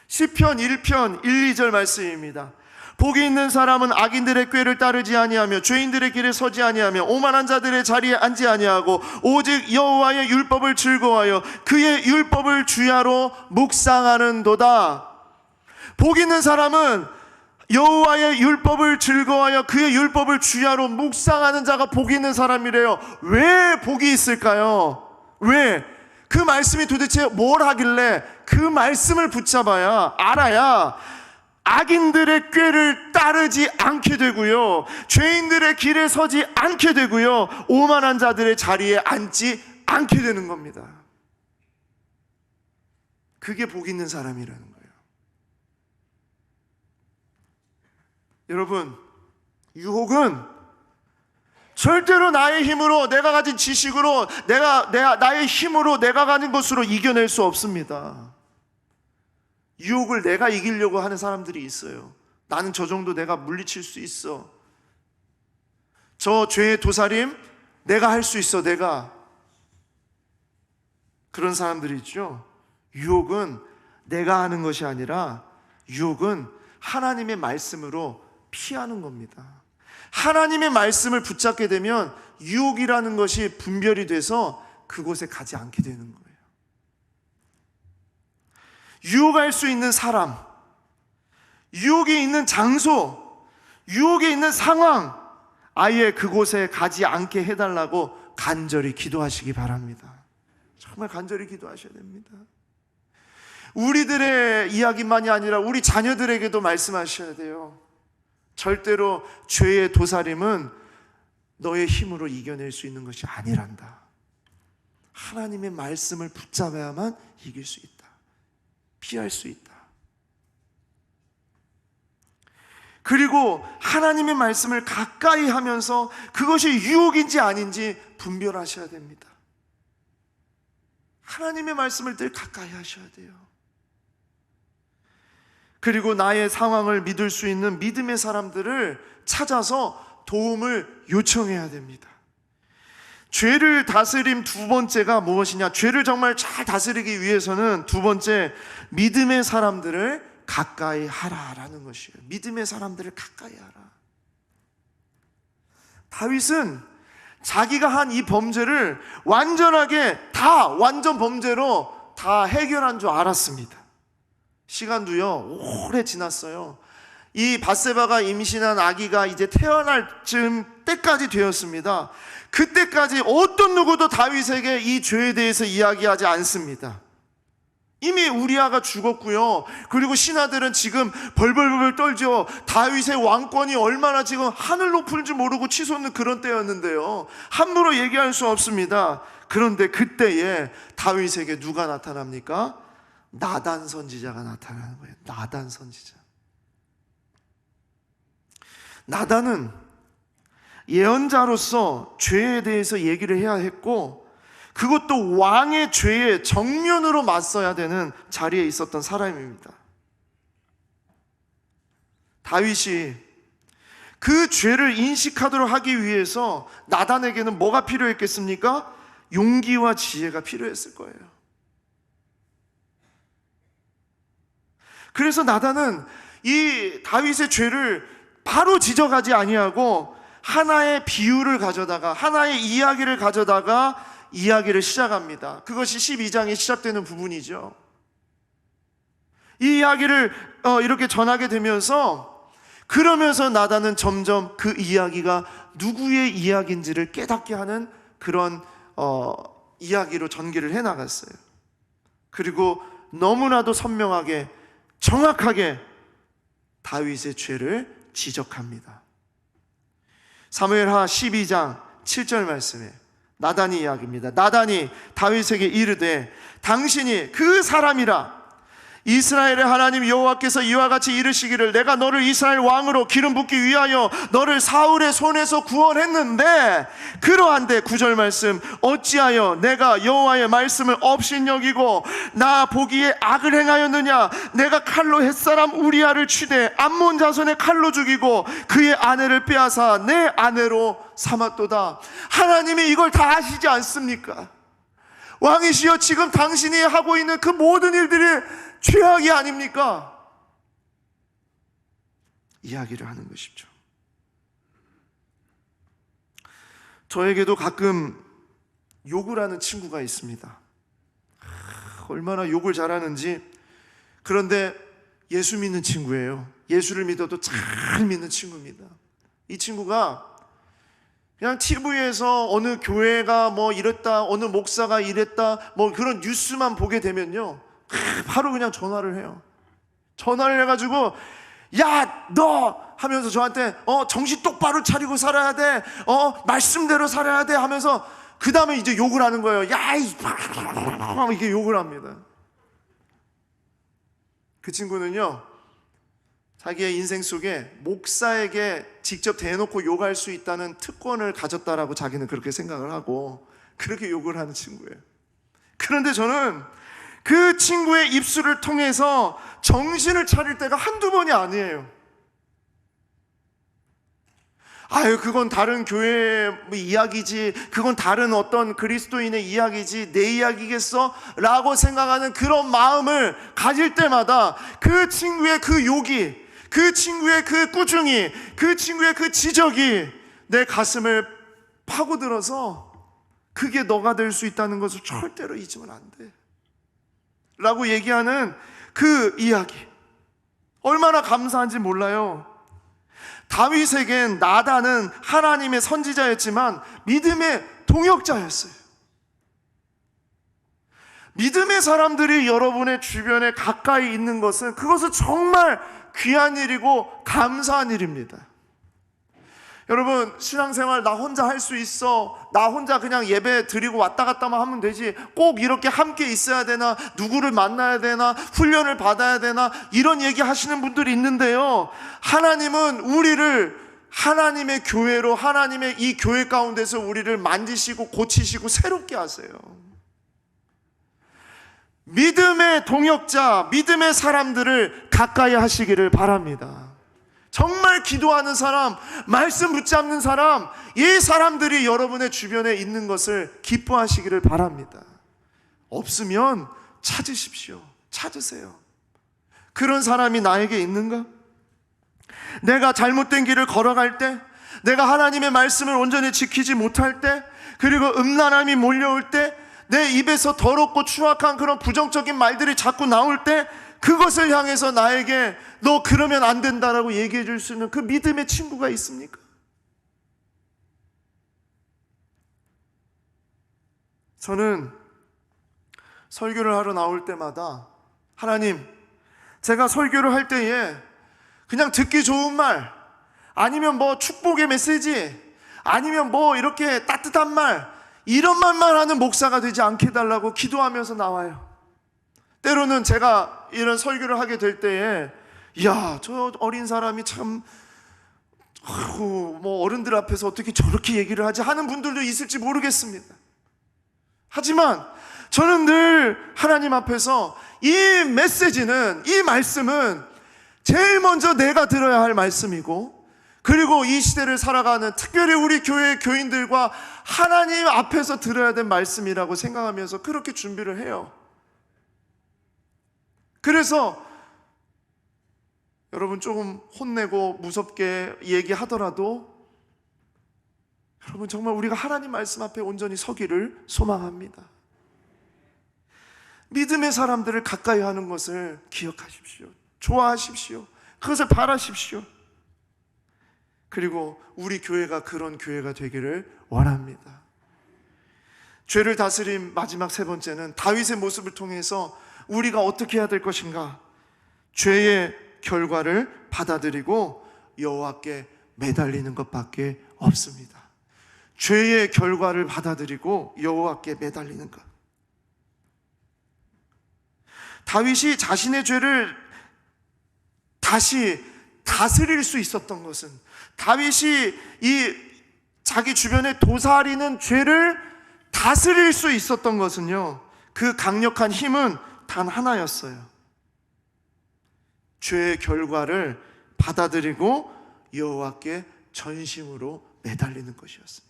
A: 시편 1편 1, 2절 말씀입니다. 복이 있는 사람은 악인들의 꾀를 따르지 아니하며 죄인들의 길에 서지 아니하며 오만한 자들의 자리에 앉지 아니하고 오직 여호와의 율법을 즐거워하여 그의 율법을 주야로 묵상하는도다. 복 있는 사람은 여호와의 율법을 즐거워하여 그의 율법을 주야로 묵상하는 자가 복 있는 사람이래요. 왜 복이 있을까요? 왜? 그 말씀이 도대체 뭘 하길래 그 말씀을 붙잡아야, 알아야 악인들의 꾀를 따르지 않게 되고요, 죄인들의 길에 서지 않게 되고요, 오만한 자들의 자리에 앉지 않게 되는 겁니다. 그게 복 있는 사람이라는 거예요. 여러분, 유혹은 절대로 나의 힘으로, 내가 가진 지식으로, 나의 힘으로, 내가 가진 것으로 이겨낼 수 없습니다. 유혹을 내가 이기려고 하는 사람들이 있어요. 나는 저 정도 내가 물리칠 수 있어. 저 죄의 도살임 내가 할 수 있어, 내가. 그런 사람들이 있죠. 유혹은 내가 하는 것이 아니라 유혹은 하나님의 말씀으로 피하는 겁니다. 하나님의 말씀을 붙잡게 되면 유혹이라는 것이 분별이 돼서 그곳에 가지 않게 되는 거예요. 유혹할 수 있는 사람, 유혹이 있는 장소, 유혹이 있는 상황, 아예 그곳에 가지 않게 해달라고 간절히 기도하시기 바랍니다. 정말 간절히 기도하셔야 됩니다. 우리들의 이야기만이 아니라 우리 자녀들에게도 말씀하셔야 돼요. 절대로 죄의 도살임은 너의 힘으로 이겨낼 수 있는 것이 아니란다. 하나님의 말씀을 붙잡아야만 이길 수 있다. 피할 수 있다. 그리고 하나님의 말씀을 가까이 하면서 그것이 유혹인지 아닌지 분별하셔야 됩니다. 하나님의 말씀을 늘 가까이 하셔야 돼요. 그리고 나의 상황을 믿을 수 있는 믿음의 사람들을 찾아서 도움을 요청해야 됩니다. 죄를 다스림 두 번째가 무엇이냐? 죄를 정말 잘 다스리기 위해서는 두 번째, 믿음의 사람들을 가까이 하라라는 것이에요. 믿음의 사람들을 가까이 하라. 다윗은 자기가 한 이 범죄를 완전하게 완전 범죄로 다 해결한 줄 알았습니다. 시간도요 오래 지났어요. 이 밧세바가 임신한 아기가 이제 태어날 즈음 때까지 되었습니다. 그때까지 어떤 누구도 다윗에게 이 죄에 대해서 이야기하지 않습니다. 이미 우리아가 죽었고요, 그리고 신하들은 지금 벌벌벌 떨죠. 다윗의 왕권이 얼마나 지금 하늘 높은 줄 모르고 치솟는 그런 때였는데요, 함부로 얘기할 수 없습니다. 그런데 그때에 다윗에게 누가 나타납니까? 나단 선지자가 나타나는 거예요. 나단 선지자. 나단은 예언자로서 죄에 대해서 얘기를 해야 했고, 그것도 왕의 죄에 정면으로 맞서야 되는 자리에 있었던 사람입니다. 다윗이 그 죄를 인식하도록 하기 위해서 나단에게는 뭐가 필요했겠습니까? 용기와 지혜가 필요했을 거예요. 그래서 나단은 이 다윗의 죄를 바로 지적하지 아니하고 하나의 비유를 가져다가, 하나의 이야기를 가져다가 이야기를 시작합니다. 그것이 12장에 시작되는 부분이죠. 이 이야기를 이렇게 전하게 되면서, 그러면서 나단은 점점 그 이야기가 누구의 이야기인지를 깨닫게 하는 그런 이야기로 전개를 해나갔어요. 그리고 너무나도 선명하게, 정확하게 다윗의 죄를 지적합니다. 사무엘하 12장 7절 말씀에 나단이 이야기입니다. 나단이 다윗에게 이르되 당신이 그 사람이라 이스라엘의 하나님 여호와께서 이와 같이 이르시기를 내가 너를 이스라엘 왕으로 기름 붓기 위하여 너를 사울의 손에서 구원했는데 그러한데 9절 말씀 어찌하여 내가 여호와의 말씀을 업신여기고 나 보기에 악을 행하였느냐 내가 칼로 햇사람 우리아를 치되 암몬 자손의 칼로 죽이고 그의 아내를 빼앗아 내 아내로 삼았도다. 하나님이 이걸 다 아시지 않습니까? 왕이시여 지금 당신이 하고 있는 그 모든 일들이 죄악이 아닙니까? 이야기를 하는 것이죠. 저에게도 가끔 욕을 하는 친구가 있습니다. 얼마나 욕을 잘하는지. 그런데 예수 믿는 친구예요. 예수를 믿어도 잘 믿는 친구입니다. 이 친구가 그냥 TV에서 어느 교회가 뭐 이랬다, 어느 목사가 이랬다, 뭐 그런 뉴스만 보게 되면요, 바로 그냥 전화를 해요. 전화를 해가지고 야, 너 하면서 저한테 정신 똑바로 차리고 살아야 돼, 말씀대로 살아야 돼 하면서 그 다음에 이제 욕을 하는 거예요. 야, 이게 욕을 합니다. 그 친구는요, 자기의 인생 속에 목사에게 직접 대놓고 욕할 수 있다는 특권을 가졌다라고 자기는 그렇게 생각을 하고 그렇게 욕을 하는 친구예요. 그런데 저는 그 친구의 입술을 통해서 정신을 차릴 때가 한두 번이 아니에요. 아유, 그건 다른 교회의 이야기지, 그건 다른 어떤 그리스도인의 이야기지, 내 이야기겠어? 라고 생각하는 그런 마음을 가질 때마다 그 친구의 그 욕이, 그 친구의 그 꾸중이, 그 친구의 그 지적이 내 가슴을 파고들어서 그게 너가 될 수 있다는 것을 절대로 잊으면 안 돼 라고 얘기하는 그 이야기, 얼마나 감사한지 몰라요. 다윗에겐 나단은 하나님의 선지자였지만 믿음의 동역자였어요. 믿음의 사람들이 여러분의 주변에 가까이 있는 것은 그것은 정말 귀한 일이고 감사한 일입니다. 여러분, 신앙생활 나 혼자 할 수 있어, 나 혼자 그냥 예배 드리고 왔다 갔다만 하면 되지, 꼭 이렇게 함께 있어야 되나, 누구를 만나야 되나, 훈련을 받아야 되나, 이런 얘기 하시는 분들이 있는데요, 하나님은 우리를 하나님의 교회로, 하나님의 이 교회 가운데서 우리를 만지시고 고치시고 새롭게 하세요. 믿음의 동역자, 믿음의 사람들을 가까이 하시기를 바랍니다. 정말 기도하는 사람, 말씀 붙잡는 사람, 이 사람들이 여러분의 주변에 있는 것을 기뻐하시기를 바랍니다. 없으면 찾으십시오. 찾으세요. 그런 사람이 나에게 있는가? 내가 잘못된 길을 걸어갈 때, 내가 하나님의 말씀을 온전히 지키지 못할 때, 그리고 음란함이 몰려올 때, 내 입에서 더럽고 추악한 그런 부정적인 말들이 자꾸 나올 때, 그것을 향해서 나에게 너 그러면 안 된다라고 얘기해 줄 수 있는 그 믿음의 친구가 있습니까? 저는 설교를 하러 나올 때마다 하나님, 제가 설교를 할 때에 그냥 듣기 좋은 말, 아니면 뭐 축복의 메시지, 아니면 뭐 이렇게 따뜻한 말, 이런 말만 하는 목사가 되지 않게 해달라고 기도하면서 나와요. 때로는 제가 이런 설교를 하게 될 때에 야, 저 어린 사람이 참 뭐 어른들 앞에서 어떻게 저렇게 얘기를 하지 하는 분들도 있을지 모르겠습니다. 하지만 저는 늘 하나님 앞에서 이 메시지는, 이 말씀은 제일 먼저 내가 들어야 할 말씀이고, 그리고 이 시대를 살아가는 특별히 우리 교회 교인들과 하나님 앞에서 들어야 될 말씀이라고 생각하면서 그렇게 준비를 해요. 그래서 여러분 조금 혼내고 무섭게 얘기하더라도 여러분 정말 우리가 하나님 말씀 앞에 온전히 서기를 소망합니다. 믿음의 사람들을 가까이 하는 것을 기억하십시오. 좋아하십시오. 그것을 바라십시오. 그리고 우리 교회가 그런 교회가 되기를 원합니다. 죄를 다스린 마지막 세 번째는 다윗의 모습을 통해서 우리가 어떻게 해야 될 것인가? 죄의 결과를 받아들이고 여호와께 매달리는 것밖에 없습니다. 죄의 결과를 받아들이고 여호와께 매달리는 것. 다윗이 자신의 죄를 다시 다스릴 수 있었던 것은, 다윗이 이 자기 주변에 도사리는 죄를 다스릴 수 있었던 것은요, 그 강력한 힘은 단 하나였어요. 죄의 결과를 받아들이고 여호와께 전심으로 매달리는 것이었습니다.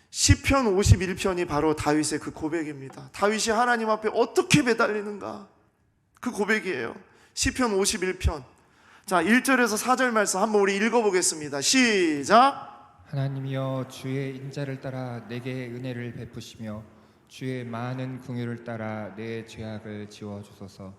A: 시편 51편이 바로 다윗의 그 고백입니다. 다윗이 하나님 앞에 어떻게 매달리는가, 그 고백이에요. 시편 51편. 자, 1절에서 4절 말씀 한번 우리 읽어보겠습니다. 시작.
B: 하나님이여, 주의 인자를 따라 내게 은혜를 베푸시며 주의 많은 긍휼을 따라 내 죄악을 지워주소서.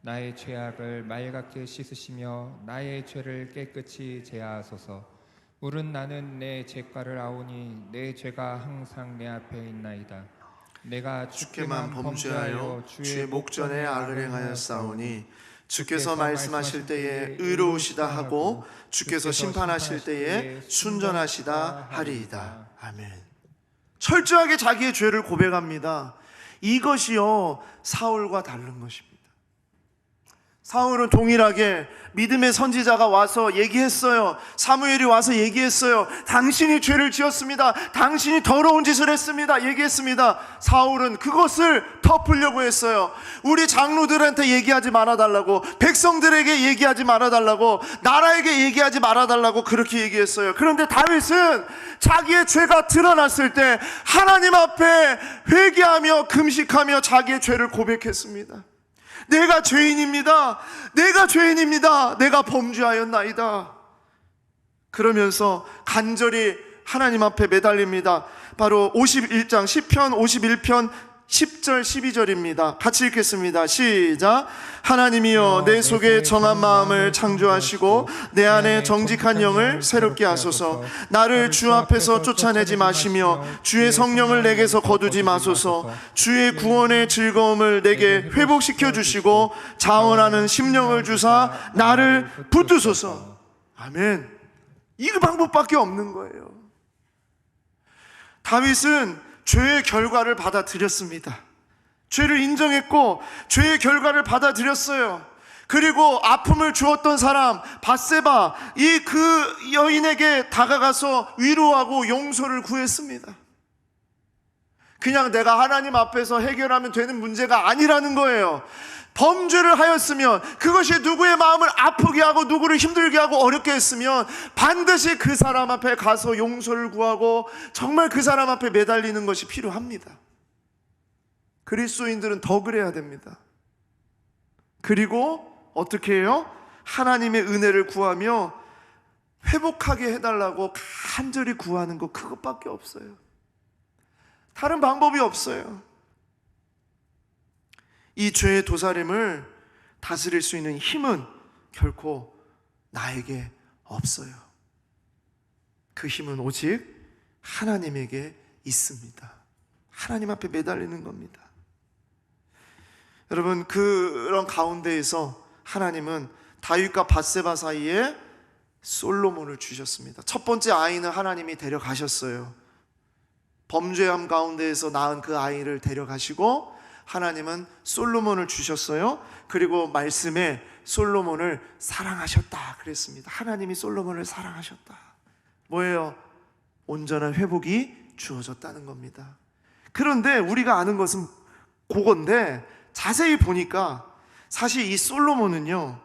B: 나의 죄악을 맑게 씻으시며 나의 죄를 깨끗이 제하소서. 물은 나는 내 죄가를 아오니 내 죄가 항상 내 앞에 있나이다. 내가
A: 주께만 범죄하여 주의 목전에 악을 행하였사오니 주께서 말씀하실 때에 의로우시다 하고 주께서 심판하실 때에 순전하시다 하리이다. 아멘. 철저하게 자기의 죄를 고백합니다. 이것이요, 사울과 다른 것입니다. 사울은 동일하게 믿음의 선지자가 와서 얘기했어요. 사무엘이 와서 얘기했어요. 당신이 죄를 지었습니다. 당신이 더러운 짓을 했습니다. 얘기했습니다. 사울은 그것을 덮으려고 했어요. 우리 장로들한테 얘기하지 말아달라고, 백성들에게 얘기하지 말아달라고, 나라에게 얘기하지 말아달라고 그렇게 얘기했어요. 그런데 다윗은 자기의 죄가 드러났을 때 하나님 앞에 회개하며 금식하며 자기의 죄를 고백했습니다. 내가 죄인입니다. 내가 죄인입니다. 내가 범죄하였나이다. 그러면서 간절히 하나님 앞에 매달립니다. 바로 51장 시편 51편 10절 12절입니다. 같이 읽겠습니다. 시작. 하나님이여, 내 속에 정한 마음을 창조하시고 내 안에 정직한 영을 새롭게 하소서. 나를 주 앞에서 쫓아내지 마시며 주의 성령을 내게서 거두지 마소서. 주의 구원의 즐거움을 내게 회복시켜 주시고 자원하는 심령을 주사 나를 붙드소서. 아멘. 이 방법밖에 없는 거예요. 다윗은 죄의 결과를 받아들였습니다. 죄를 인정했고 죄의 결과를 받아들였어요. 그리고 아픔을 주었던 사람 밧세바, 이 그 여인에게 다가가서 위로하고 용서를 구했습니다. 그냥 내가 하나님 앞에서 해결하면 되는 문제가 아니라는 거예요. 범죄를 하였으면, 그것이 누구의 마음을 아프게 하고 누구를 힘들게 하고 어렵게 했으면 반드시 그 사람 앞에 가서 용서를 구하고 정말 그 사람 앞에 매달리는 것이 필요합니다. 그리스도인들은 더 그래야 됩니다. 그리고 어떻게 해요? 하나님의 은혜를 구하며 회복하게 해달라고 간절히 구하는 것, 그것밖에 없어요. 다른 방법이 없어요. 이 죄의 도사림을 다스릴 수 있는 힘은 결코 나에게 없어요. 그 힘은 오직 하나님에게 있습니다. 하나님 앞에 매달리는 겁니다. 여러분, 그런 가운데에서 하나님은 다윗과 밧세바 사이에 솔로몬을 주셨습니다. 첫 번째 아이는 하나님이 데려가셨어요. 범죄함 가운데에서 낳은 그 아이를 데려가시고 하나님은 솔로몬을 주셨어요. 그리고 말씀에 솔로몬을 사랑하셨다 그랬습니다. 하나님이 솔로몬을 사랑하셨다. 뭐예요? 온전한 회복이 주어졌다는 겁니다. 그런데 우리가 아는 것은 그건데 자세히 보니까 사실 이 솔로몬은요,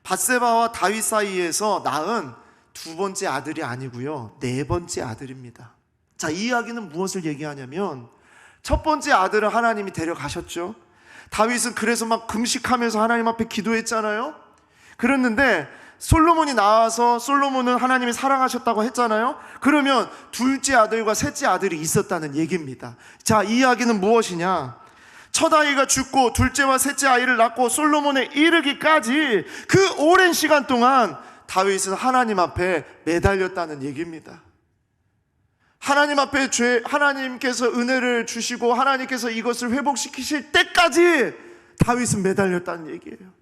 A: 밧세바와 다윗 사이에서 낳은 두 번째 아들이 아니고요, 네 번째 아들입니다. 자, 이 이야기는 무엇을 얘기하냐면, 첫 번째 아들은 하나님이 데려가셨죠. 다윗은 그래서 막 금식하면서 하나님 앞에 기도했잖아요. 그랬는데 솔로몬이 나와서 솔로몬은 하나님이 사랑하셨다고 했잖아요. 그러면 둘째 아들과 셋째 아들이 있었다는 얘기입니다. 자, 이 이야기는 무엇이냐? 첫 아이가 죽고 둘째와 셋째 아이를 낳고 솔로몬에 이르기까지 그 오랜 시간 동안 다윗은 하나님 앞에 매달렸다는 얘기입니다. 하나님 앞에 하나님께서 은혜를 주시고 하나님께서 이것을 회복시키실 때까지 다윗은 매달렸다는 얘기예요.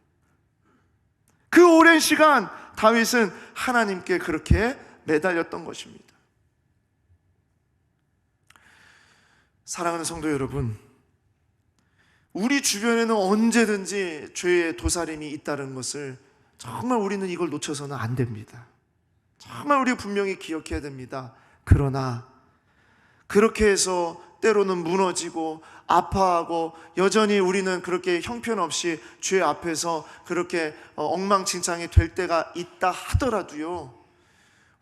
A: 그 오랜 시간 다윗은 하나님께 그렇게 매달렸던 것입니다. 사랑하는 성도 여러분, 우리 주변에는 언제든지 죄의 도사림이 있다는 것을 정말 우리는 이걸 놓쳐서는 안 됩니다. 정말 우리 분명히 기억해야 됩니다. 그러나 그렇게 해서 때로는 무너지고 아파하고 여전히 우리는 그렇게 형편없이 죄 앞에서 그렇게 엉망진창이 될 때가 있다 하더라도요,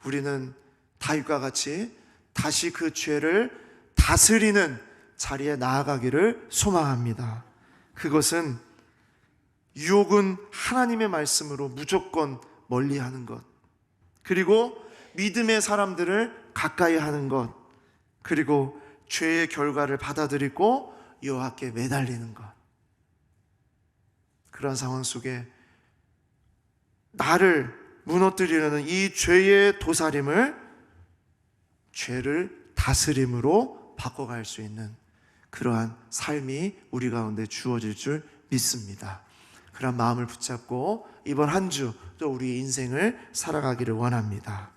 A: 우리는 다윗과 같이 다시 그 죄를 다스리는 자리에 나아가기를 소망합니다. 그것은 유혹은 하나님의 말씀으로 무조건 멀리하는 것, 그리고 믿음의 사람들을 가까이 하는 것, 그리고 죄의 결과를 받아들이고 여호와께 매달리는 것. 그런 상황 속에 나를 무너뜨리려는 이 죄의 도사림을 죄를 다스림으로 바꿔갈 수 있는 그러한 삶이 우리 가운데 주어질 줄 믿습니다. 그런 마음을 붙잡고 이번 한 주 또 우리 인생을 살아가기를 원합니다.